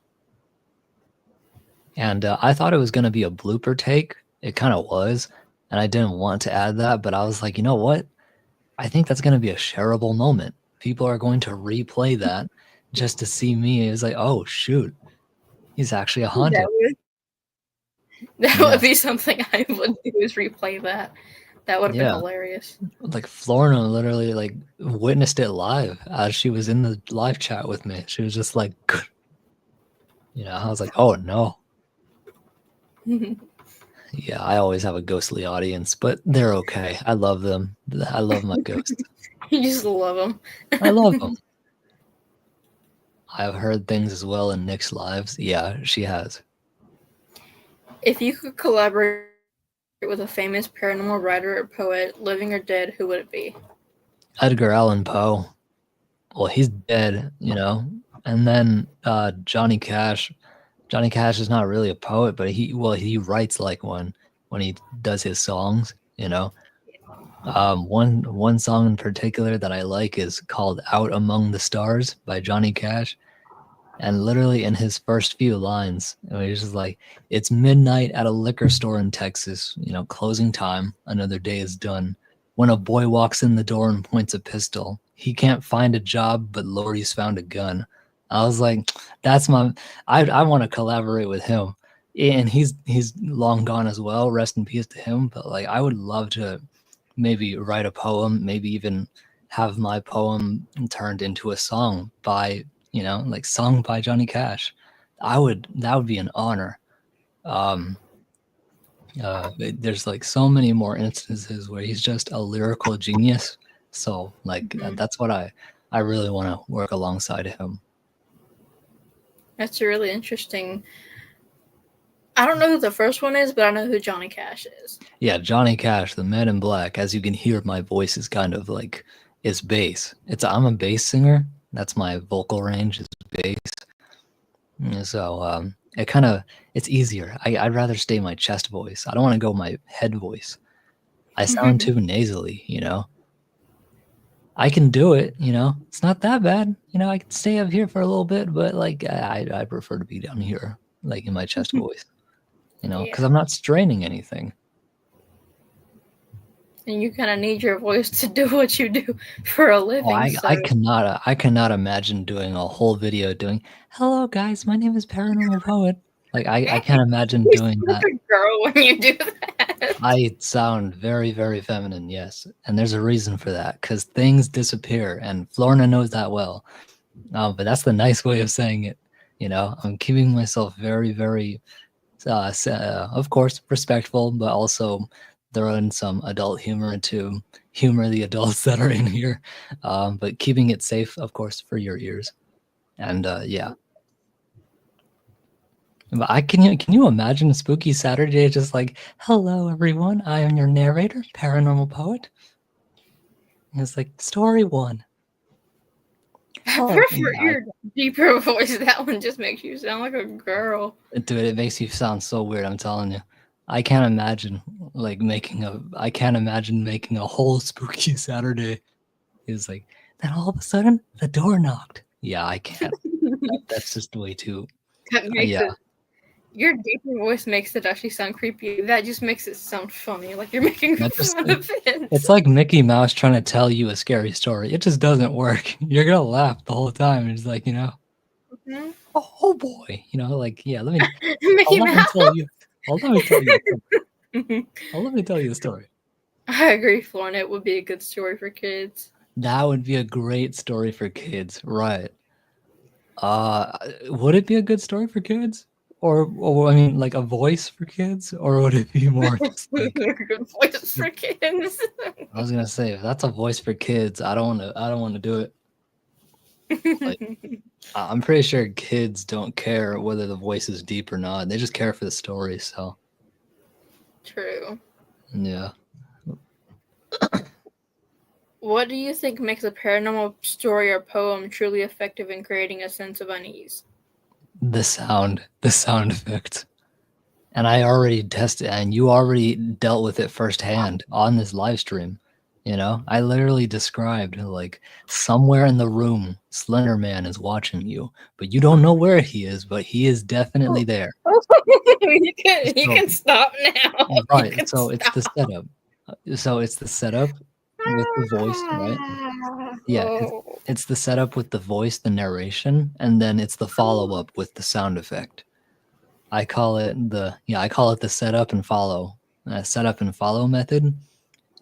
And I thought it was gonna be a blooper take. It kind of was, and I didn't want to add that, but I was like, you know what? I think that's going to be a shareable moment. People are going to replay that just to see me. It was like, oh shoot, he's actually a haunted. That would be something I would do, is replay that. That would have been hilarious. Like Florna literally like witnessed it live as she was in the live chat with me. She was just like, I was like, oh no. Yeah, I always have a ghostly audience, but they're okay. I love them. I love my ghosts. You just love them. I love them. I've heard things as well in Nick's lives. Yeah, she has. If you could collaborate with a famous paranormal writer or poet, living or dead, who would it be? Edgar Allan Poe. Well, he's dead, And then Johnny Cash. Johnny Cash is not really a poet, but he writes like one when he does his songs, One song in particular that I like is called Out Among the Stars by Johnny Cash. And literally in his first few lines, he's just like, it's midnight at a liquor store in Texas, closing time, another day is done. When a boy walks in the door and points a pistol, he can't find a job, but Lordy's found a gun. I was like, I want to collaborate with him. And he's long gone as well. Rest in peace to him. But like, I would love to maybe write a poem, maybe even have my poem turned into a song by, like sung by Johnny Cash. That would be an honor. There's like so many more instances where he's just a lyrical genius. So like that's what I really want to work alongside him. That's really interesting. I don't know who the first one is, but I know who Johnny Cash is. Yeah, Johnny Cash, the Man in Black. As you can hear, my voice is kind of like it's bass. I'm a bass singer. That's my vocal range is bass. So it's easier. I'd rather stay my chest voice. I don't want to go my head voice. I sound too nasally, I can do it, it's not that bad. I can stay up here for a little bit, but like I prefer to be down here, like in my chest voice, because I'm not straining anything. And you kind of need your voice to do what you do for a living. I cannot imagine doing a whole video doing, hello guys, my name is Paranormal Poet. Like I can't imagine doing that. You're a girl when you do that. I sound very, very feminine, yes. And there's a reason for that, because things disappear, and Florna knows that well. But that's the nice way of saying it. I'm keeping myself very, very, of course, respectful, but also throwing some adult humor to humor the adults that are in here, but keeping it safe, of course, for your ears. And yeah. But can you imagine a spooky Saturday just like, hello everyone, I am your narrator, Paranormal Poet. And it's like story 1. I prefer your deeper voice. That one just makes you sound like a girl. Dude, it makes you sound so weird, I'm telling you. I can't imagine making a whole spooky Saturday. It's like, then all of a sudden the door knocked. Yeah, I can't. That's just way too. That makes it. Your deeper voice makes it actually sound creepy. That just makes it sound funny, like you're making fun of it. It's like Mickey Mouse trying to tell you a scary story. It just doesn't work. You're gonna laugh the whole time. It's like, Mm-hmm. Oh boy, like, yeah. Let me tell you. Let me tell you a story. I agree, Florin. It would be a good story for kids. That would be a great story for kids, right? Would it be a good story for kids? Or I mean, like a voice for kids, or would it be more just like a good voice for kids? I was gonna say, if that's a voice for kids, I don't want to do it. Like, I'm pretty sure kids don't care whether the voice is deep or not. They just care for the story. So true. Yeah. What do you think makes a paranormal story or poem truly effective in creating a sense of unease? The sound effect. And I already tested, and you already dealt with it firsthand on this live stream. I literally described like somewhere in the room, Slender Man is watching you, but you don't know where he is, but he is definitely there. You can stop now. Right. So it's the setup. With the voice, right? Yeah, it's the setup with the voice, the narration, and then it's the follow-up with the sound effect. I call it the setup and follow method.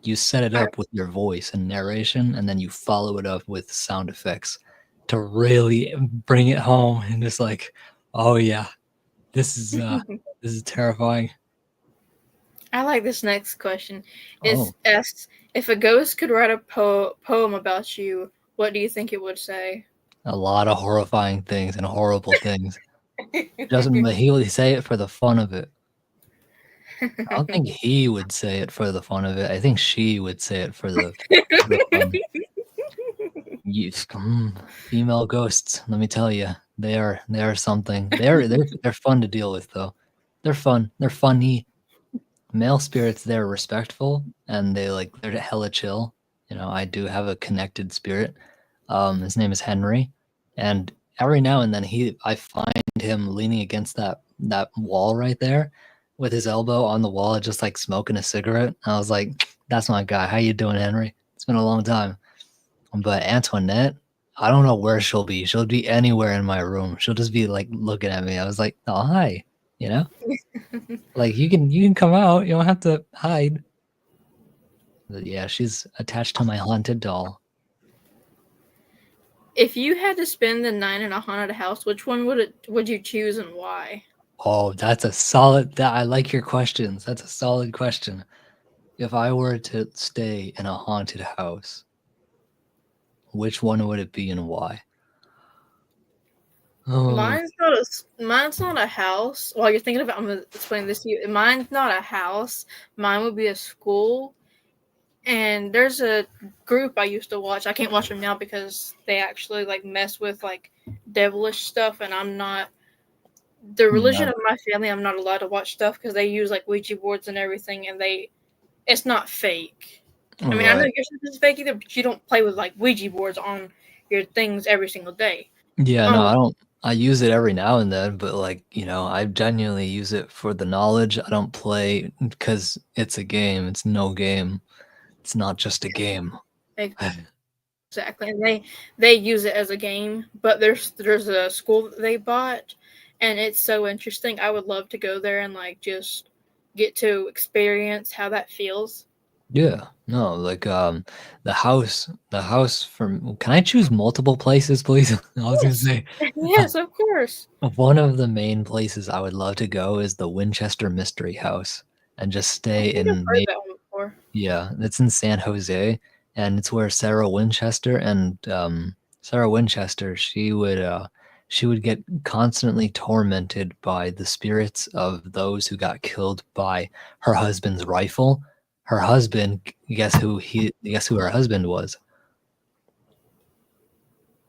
You set it up with your voice and narration, and then you follow it up with sound effects to really bring it home and just like, oh yeah, this is terrifying. I like this next question. It asks, if a ghost could write a poem about you, what do you think it would say? A lot of horrifying things and horrible things. He would say it for the fun of it. I don't think he would say it for the fun of it. I think she would say it for the fun. Female ghosts, let me tell you, they are something. They're fun to deal with though. They're fun. They're funny. Male spirits, they're respectful and they're hella chill. I do have a connected spirit. His name is Henry, and every now and then I find him leaning against that wall right there with his elbow on the wall, just like smoking a cigarette. I was like, that's my guy. How you doing, Henry? It's been a long time. But Antoinette, I don't know where she'll be. She'll be anywhere in my room. She'll just be like looking at me. I was like, oh, hi. Like you can come out. You don't have to hide. But yeah, she's attached to my haunted doll. If you had to spend the night in a haunted house, which one would you choose and why? Oh, that's a solid. I like your questions. That's a solid question. If I were to stay in a haunted house, which one would it be and why? Oh. Mine's not a house. While you're thinking about it, I'm going to explain this to you. Mine's not a house. Mine would be a school. And there's a group I used to watch. I can't watch them now because they actually mess with devilish stuff, and I'm not the religion of my family. I'm not allowed to watch stuff because they use Ouija boards and everything, and it's not fake. I mean, I know your stuff is fake either, but you don't play with Ouija boards on your things every single day. Yeah, no, I don't. I use it every now and then, but I genuinely use it for the knowledge. I don't play because it's a game. It's no game. It's not just a game. Exactly. And they use it as a game, but there's a school that they bought, and it's so interesting. I would love to go there and just get to experience how that feels. Yeah. No, the house from, can I choose multiple places, please? I was gonna say. Yes, of course. One of the main places I would love to go is the Winchester Mystery House and just stay in. I've heard that one before. Yeah, it's in San Jose, and it's where Sarah Winchester she would get constantly tormented by the spirits of those who got killed by her husband's rifle. Her husband, guess who her husband was?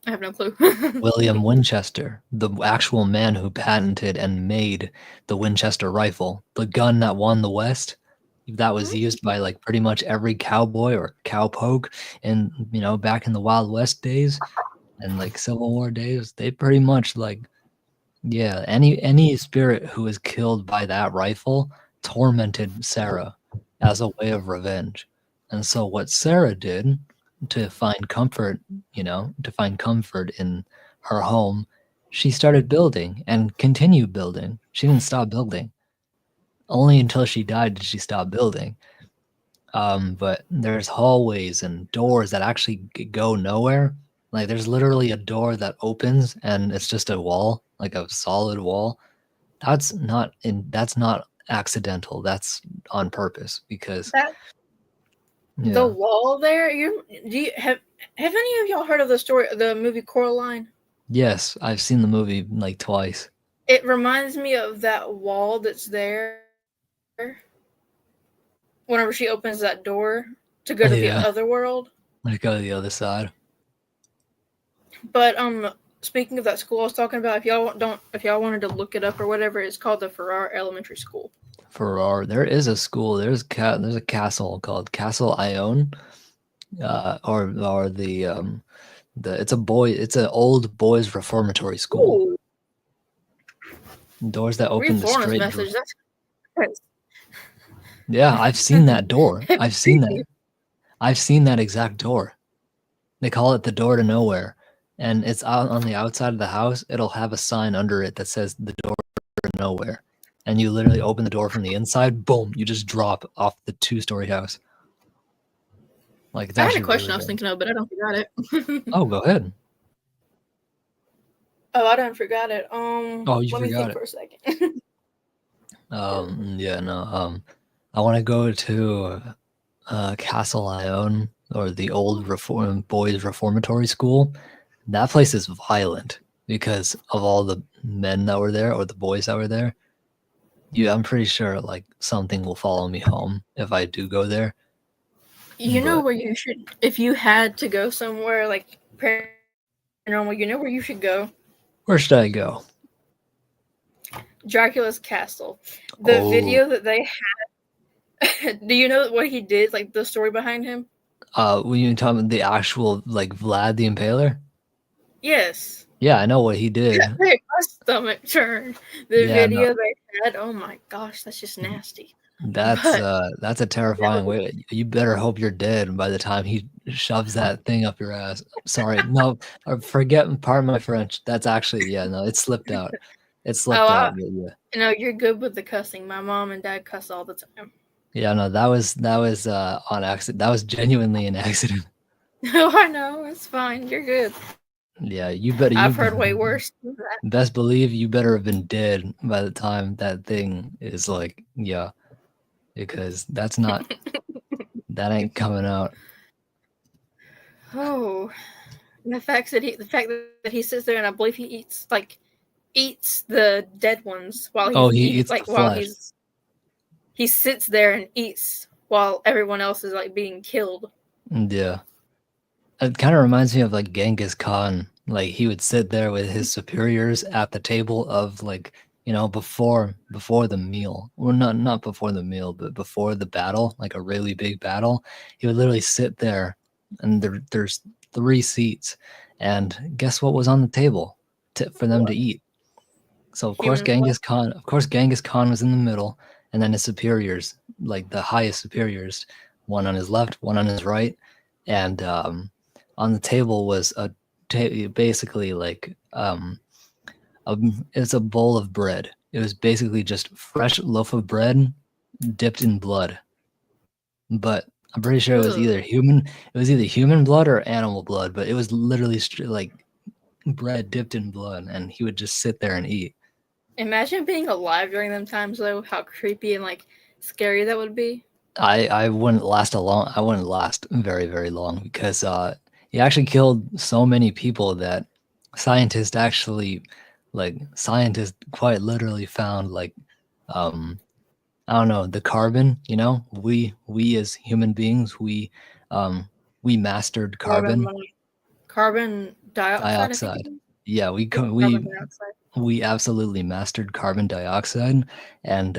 I have no clue. William Winchester, the actual man who patented and made the Winchester rifle, the gun that won the West, that was used by like pretty much every cowboy or cowpoke and back in the Wild West days and like Civil War days. They pretty much like, yeah, any spirit who was killed by that rifle tormented Sarah as a way of revenge. And so what Sarah did to find comfort, to find comfort in her home, she started building and continued building. She didn't stop building. Only until she died did she stop building. But there's hallways and doors that actually go nowhere. Like there's literally a door that opens and it's just a wall, like a solid wall. That's not accidental. That's on purpose because the wall there. Have any of y'all heard of the movie Coraline? Yes, I've seen the movie like twice. It reminds me of that wall that's there whenever she opens that door to go to the other world. Like go to the other side. But speaking of that school I was talking about, if y'all wanted to look it up or whatever, it's called the Farrar Elementary School. Farrar. There is a school. There's a castle called Castle Ione, or the it's an old boys reformatory school. Ooh. Doors that open to straight. Message. That's yeah, I've seen that door. I've seen that. I've seen that exact door. They call it the door to nowhere, and it's out on the outside of the house. It'll have a sign under it that says the door to nowhere. And you literally open the door from the inside, boom, you just drop off the 2-story house. Like I had a question I was thinking of, but I don't forgot it. Oh, go ahead. Oh, I don't forgot it. Oh, you let forgot me think it for a second. Yeah, no. I want to go to Castle Ione, or the old boys reformatory school. That place is violent because of all the men that were there, or the boys that were there. Yeah, I'm pretty sure like something will follow me home if I do go there. You know where you should, if you had to go somewhere like paranormal, you know where you should go? Where should I go? Dracula's castle. The video that they had. Do you know what he did? Like the story behind him? When you talking about the actual like Vlad the Impaler? Yes. Yeah, I know what he did. My stomach turned. The video they had. Oh my gosh, that's just nasty. That's a terrifying way. You better hope you're dead by the time he shoves that thing up your ass. Sorry, no, pardon my French. That's actually it slipped out. It slipped out. Yeah. No, you're good with the cussing. My mom and dad cuss all the time. Yeah, no, that was on accident. That was genuinely an accident. No, I know. It's fine. You're good. Yeah, you better. I've heard way worse than that. Best believe you better have been dead by the time that thing is like, because that's not, that ain't coming out. Oh, and the fact that he sits there and I believe he eats the dead ones while he eats the flesh. He sits there and eats while everyone else is like being killed. Yeah. It kind of reminds me of like Genghis Khan. Like he would sit there with his superiors at the table of like, before the meal. Well, not before the meal, but before the battle, like a really big battle. He would literally sit there and there's 3 seats. And guess what was on the table for them to eat? So of course Genghis Khan was in the middle, and then his superiors, like the highest superiors, one on his left, one on his right. And on the table was basically like it's a bowl of bread. It was basically just fresh loaf of bread dipped in blood. But I'm pretty sure it was either human blood or animal blood, but it was literally like bread dipped in blood, and he would just sit there and eat. Imagine being alive during them times though, how creepy and like scary that would be. I wouldn't last very, very long because he actually killed so many people that scientists quite literally found like I don't know, the carbon, we as human beings, we mastered carbon. Carbon Dioxide, I think it Dioxide. is. Yeah, Carbon dioxide. we absolutely mastered carbon dioxide, and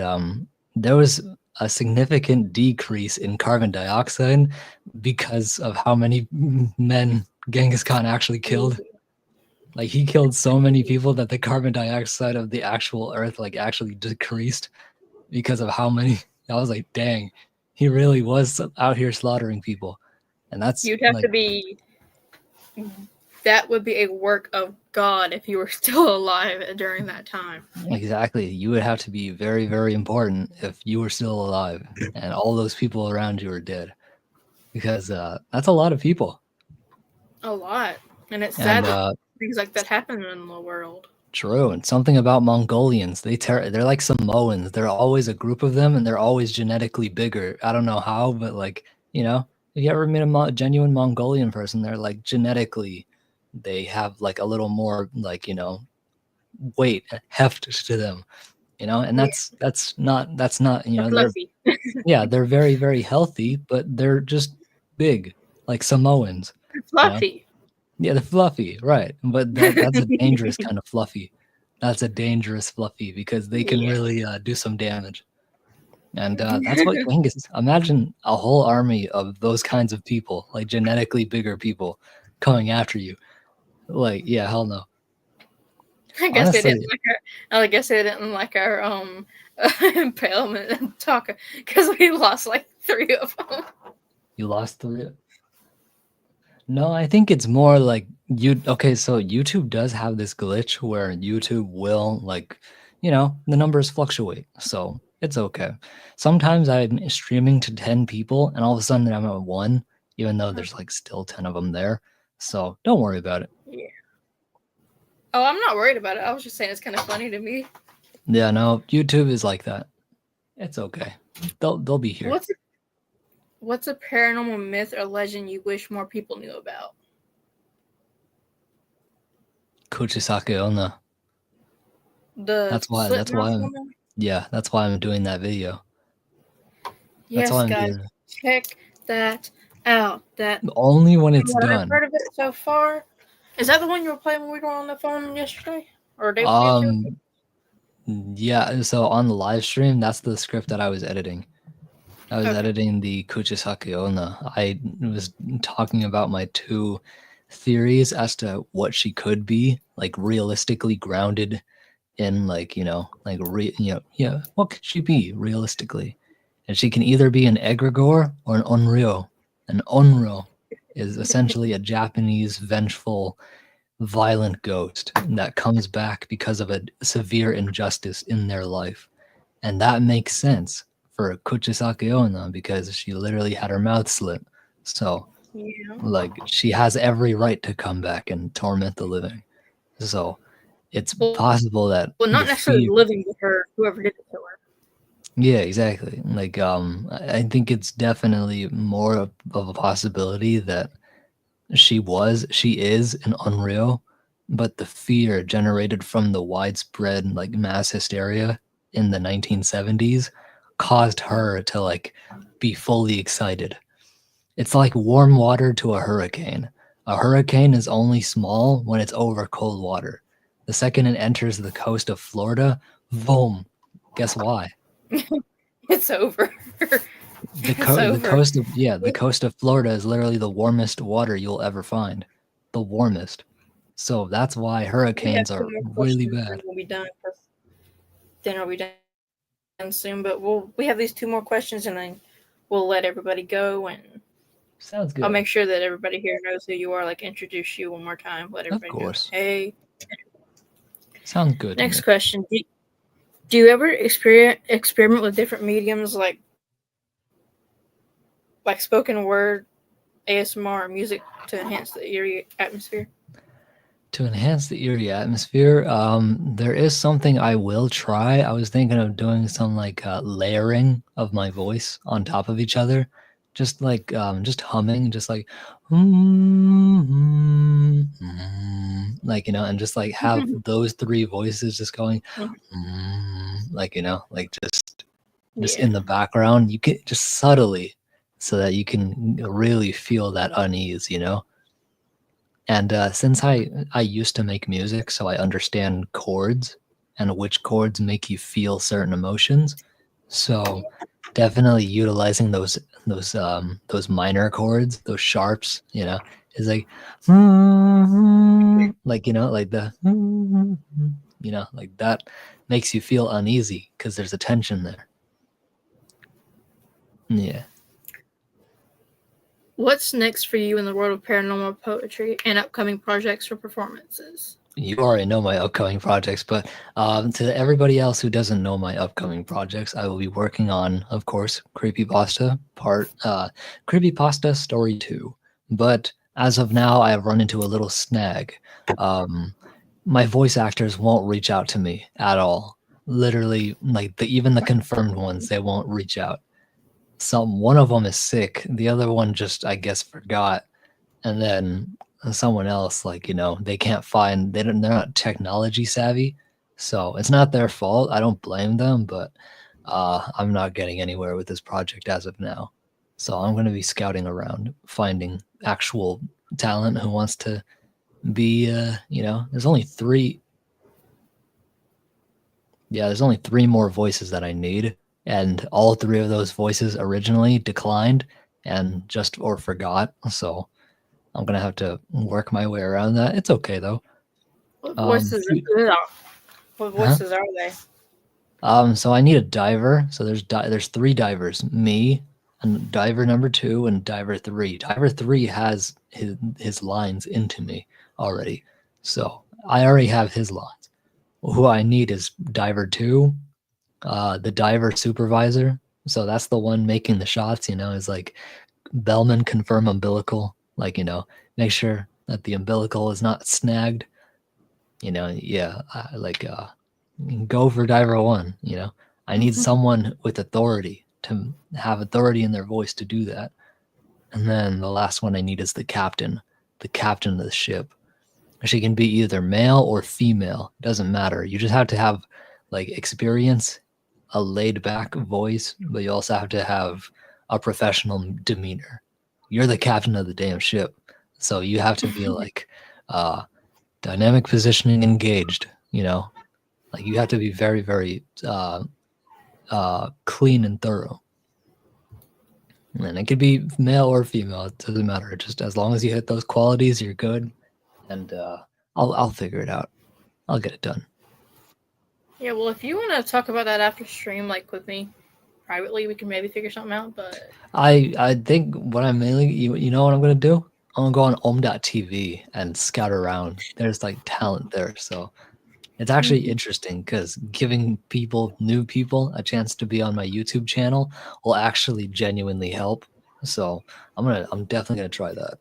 there was a significant decrease in carbon dioxide because of how many men Genghis Khan actually killed. Like he killed so many people that the carbon dioxide of the actual Earth like actually decreased because of how many. I was like, dang, he really was out here slaughtering people, and that's You'd have like to be. That would be a work of God if you were still alive during that time. exactly. You would have to be very, very important if you were still alive, and all those people around you are dead, because that's a lot of people. A lot, and it's And sad that things like that happen in the world. true, and something about Mongolians, they're like Samoans. They're always a group of them, and they're always genetically bigger. I don't know how, but like, you know, if you ever meet a genuine Mongolian person, they're like genetically, they have like a little more like, you know, weight, heft to them, you know, and that's not, you know, they're Fluffy. yeah, they're very, very healthy, but they're just big, like Samoans, you know. Fluffy. Yeah, the fluffy, right? But that's a dangerous kind of fluffy. That's a dangerous fluffy because they can Yeah. really do some damage. And that's what Genghis. Imagine a whole army of those kinds of people, like genetically bigger people, coming after you. Like, yeah, hell no. I guess they Honestly, didn't like our. I guess they didn't like our impalement and talk because we lost like 3 of them. you lost 3. No, I think it's more like you. Okay, so YouTube does have this glitch where YouTube will like, you know, the numbers fluctuate, so it's okay. Sometimes I'm streaming to 10 people, and all of a sudden I'm at 1, even though there's like still 10 of them there. So don't worry about it. Yeah. Oh, I'm not worried about it. I was just saying it's kind of funny to me. Yeah, no, YouTube is like that. It's okay. They'll be here. What's a paranormal myth or legend you wish more people knew about? Kuchisake Onna. The That's why that's why I'm doing that video. That's why Yes, I'm guys, doing it. check that out. That Only when it's what I've done. heard of it so far. Is that the one you were playing when we were on the phone yesterday or day before yesterday? Yeah, so on the live stream, that's the script that I was editing. I was editing the Kuchisake Onna. I was talking about my 2 theories as to what she could be, like realistically grounded in like, you know, like what could she be realistically? And she can either be an egregore or an onryo. An onryo is essentially a Japanese vengeful violent ghost that comes back because of a severe injustice in their life. And that makes sense for Kuchisake Onna because she literally had her mouth slit. So, like, she has every right to come back and torment the living. So, it's possible that. Well, not necessarily living with her, whoever did it to her. Yeah, exactly. Like, I think it's definitely more of a possibility that she is an onryo, but the fear generated from the widespread like mass hysteria in the 1970s caused her to like be fully excited. It's like warm water to a hurricane. A hurricane is only small when it's over cold water. The second it enters the coast of Florida, boom. Guess why? It's over. The coast of Florida is literally the warmest water you'll ever find. The warmest. So that's why hurricanes are really bad. We'll be done. Dinner will be done soon, but we have these 2 more questions, and then we'll let everybody go. And sounds good. I'll make sure that everybody here knows who you are. Like introduce you one more time. Let everybody know. Hey. Sounds good. Next question: Do you ever experiment with different mediums like spoken word, ASMR, or music to enhance the eerie atmosphere? To enhance the eerie atmosphere, there is something I will try. I was thinking of doing some like layering of my voice on top of each other, just like just humming, just like like, you know, and just like have those 3 voices just going like, you know, like just in the background. You can just subtly, so that you can really feel that unease, you know. And since I used to make music, so I understand chords and which chords make you feel certain emotions. So definitely utilizing those minor chords, those sharps, is like like like the like that makes you feel uneasy because there's a tension there. Yeah. What's next for you in the world of paranormal poetry and upcoming projects or performances? You already know my upcoming projects, but to everybody else who doesn't know my upcoming projects, I will be working on, of course, Creepypasta Creepypasta Story 2. But as of now, I have run into a little snag. My voice actors won't reach out to me at all. Literally, like even the confirmed ones, they won't reach out. One of them is sick. The other one just, I guess, forgot. And then someone else, they can't find, they're not technology savvy. So it's not their fault. I don't blame them, but I'm not getting anywhere with this project as of now. So I'm going to be scouting around, finding actual talent who wants to be, there's only three. Yeah, there's only 3 more voices that I need. And all 3 of those voices originally declined and or forgot. So I'm gonna have to work my way around that. It's okay though. What voices, what voices are they? So I need a diver. So there's 3 divers: me, and diver number 2, and diver 3. Diver 3 has his lines into me already, so I already have his lines. Who I need is diver 2, the diver supervisor. So that's the one making the shots. Is like bellman confirm umbilical. Make sure that the umbilical is not snagged. Yeah, go for diver 1. I need someone with authority to have authority in their voice to do that. And then the last one I need is the captain of the ship. She can be either male or female. It doesn't matter. You just have to have experience, a laid back voice, but you also have to have a professional demeanor. You're the captain of the damn ship. So you have to be dynamic positioning engaged, you have to be very, very clean and thorough. And it could be male or female. It doesn't matter. Just as long as you hit those qualities, you're good. And I'll figure it out. I'll get it done. Yeah, well, if you want to talk about that after stream, with me privately, we can maybe figure something out. But I think what I'm mainly, you know what I'm gonna do? I'm gonna go on Om.tv and scout around. There's talent there, so it's actually interesting because giving new people a chance to be on my YouTube channel will actually genuinely help. So I'm definitely gonna try that.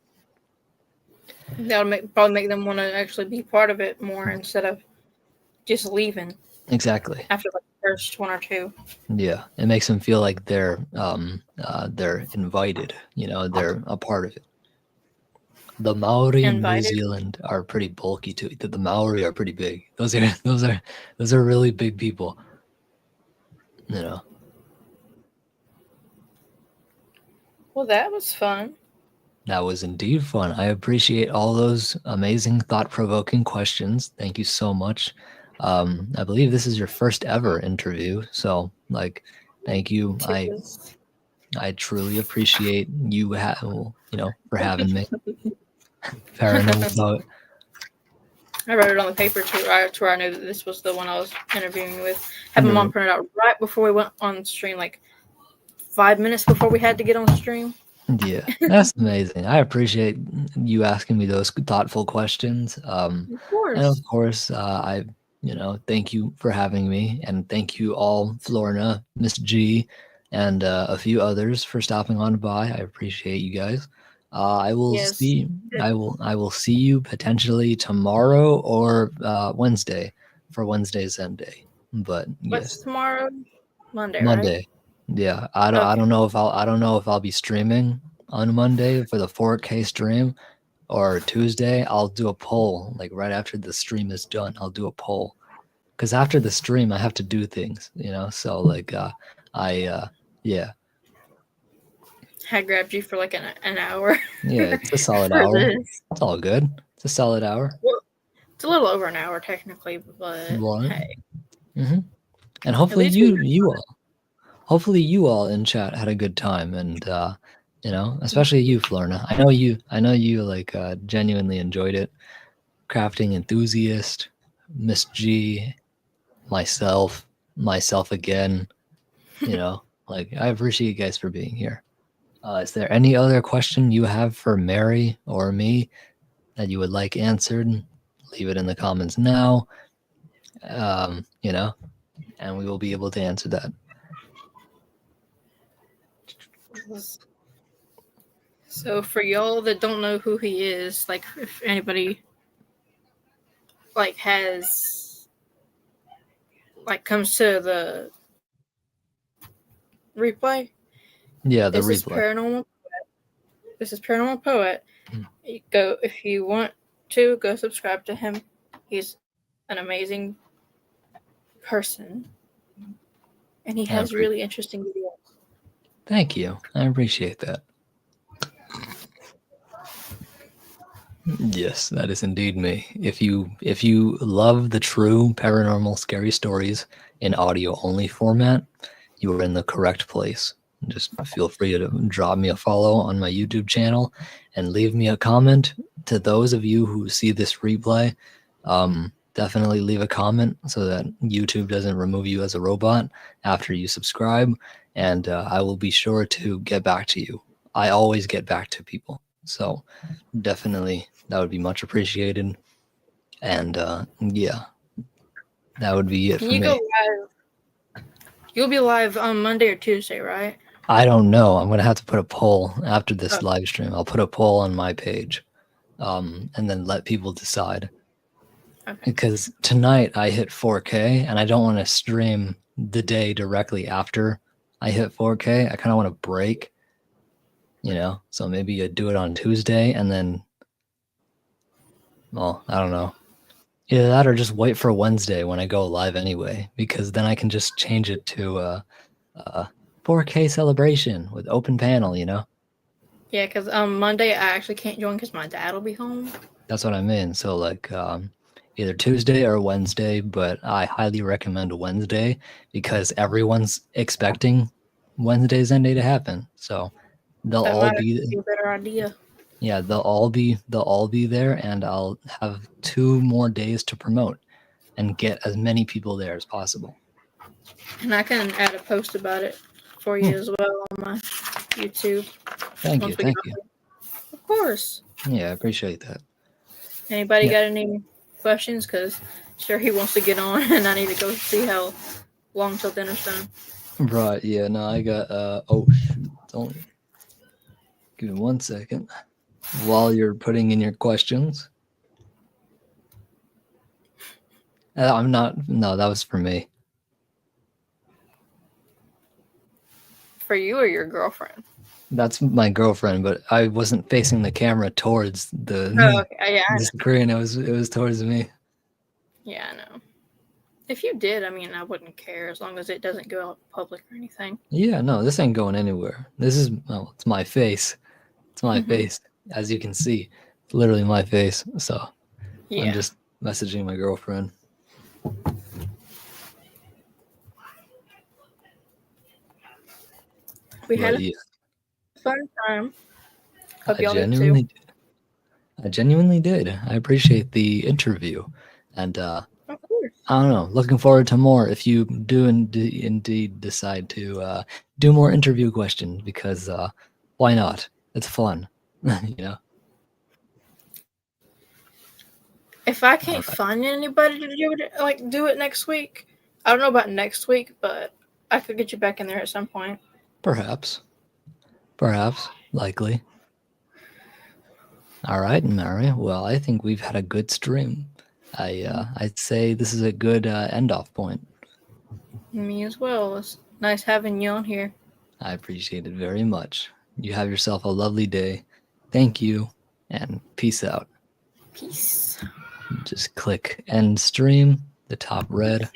That'll probably make them want to actually be part of it more instead of just leaving. Exactly. After the first 1 or 2. Yeah, it makes them feel like they're invited. They're a part of it. The Maori in New Zealand are pretty bulky too. The Maori are pretty big. Those are really big people. Well, that was fun. That was indeed fun. I appreciate all those amazing, thought-provoking questions. Thank you so much. I believe this is your first ever interview, so thank you. I truly appreciate you, for having me. Paranormal Poet. I wrote it on the paper too, to where I knew that this was the one I was interviewing with. Had my mom printed out right before we went on stream, 5 minutes before we had to get on stream. Yeah, that's amazing. I appreciate you asking me those thoughtful questions. Of course. And of course, I thank you for having me, and thank you all, Florina, Miss G, and a few others for stopping on by. I appreciate you guys. I will see you potentially tomorrow or Wednesday for Wednesday's Zen Day. But what's tomorrow? Monday. Right? Yeah, I don't know if I'll be streaming on Monday for the 4K stream, or Tuesday. I'll do a poll right after the stream is done. I'll do a poll because after the stream I have to do things, So yeah. I grabbed you for an hour. Yeah, it's a solid hour. It's all good. It's a solid hour. Well, it's a little over an hour technically, but What? hey. Mm-hmm. And hopefully least we hopefully you all in chat had a good time, and especially you, Florna. I know you like genuinely enjoyed it. Crafting enthusiast, Miss G, myself again. Like I appreciate you guys for being here. Is there any other question you have for Mary or me that you would like answered? Leave it in the comments now. And we will be able to answer that. So for y'all that don't know who he is, like if anybody like has like comes to the replay. Yeah, the this replay. This is Paranormal Poet. Go if you want to go subscribe to him. He's an amazing person, and he has really interesting videos. Thank you. I appreciate that. Yes, that is indeed me. If you love the true paranormal scary stories in audio only format, you are in the correct place. Just feel free to drop me a follow on my YouTube channel and leave me a comment. To those of you who see this replay, definitely leave a comment so that YouTube doesn't remove you as a robot after you subscribe, and I will be sure to get back to you. I always get back to people, so definitely that would be much appreciated. And yeah, that would be it for me. Go live? You'll be live on Monday or Tuesday, right? I don't know. I'm gonna have to put a poll after this live stream. I'll put a poll on my page, and then let people decide. Okay. Because tonight I hit 4K, and I don't want to stream the day directly after I hit 4K. I kind of want to break, So maybe you do it on Tuesday, and then, well, I don't know. Either that or just wait for Wednesday when I go live anyway, because then I can just change it to 4K celebration with open panel, Yeah, because Monday I actually can't join because my dad will be home. That's what I mean. So like either Tuesday or Wednesday, but I highly recommend Wednesday because everyone's expecting Wednesday's end day to happen. So they'll all be a better idea. Yeah, they'll all be there, and I'll have 2 more days to promote and get as many people there as possible. And I can add a post about it for you as well on my YouTube. Thank you. Of course. Yeah, I appreciate that. Anybody got any questions? Because sure he wants to get on, and I need to go see how long till dinner's done. Right. Yeah. No, I got. Oh shoot! Don't give me 1 second. While you're putting in your questions. I'm not. No, that was for me. For you or your girlfriend? That's my girlfriend, but I wasn't facing the camera towards the screen. It was towards me. Yeah, I know. If you did, I mean, I wouldn't care as long as it doesn't go out public or anything. Yeah, no, this ain't going anywhere. This is, it's my face. It's my face. As you can see, it's literally my face. So I'm just messaging my girlfriend. We had a fun time. Hope y'all did too. I genuinely did. I appreciate the interview. And of course. I don't know. Looking forward to more if you do indeed decide to do more interview questions, because why not? It's fun, If I can't find anybody to do it next week, I don't know about next week, but I could get you back in there at some point. Perhaps, likely. All right, Mary. Well, I think we've had a good stream. I'd say this is a good end-off point. Me as well. It's nice having you on here. I appreciate it very much. You have yourself a lovely day. Thank you, and peace out. Peace. Just click end stream, the top red.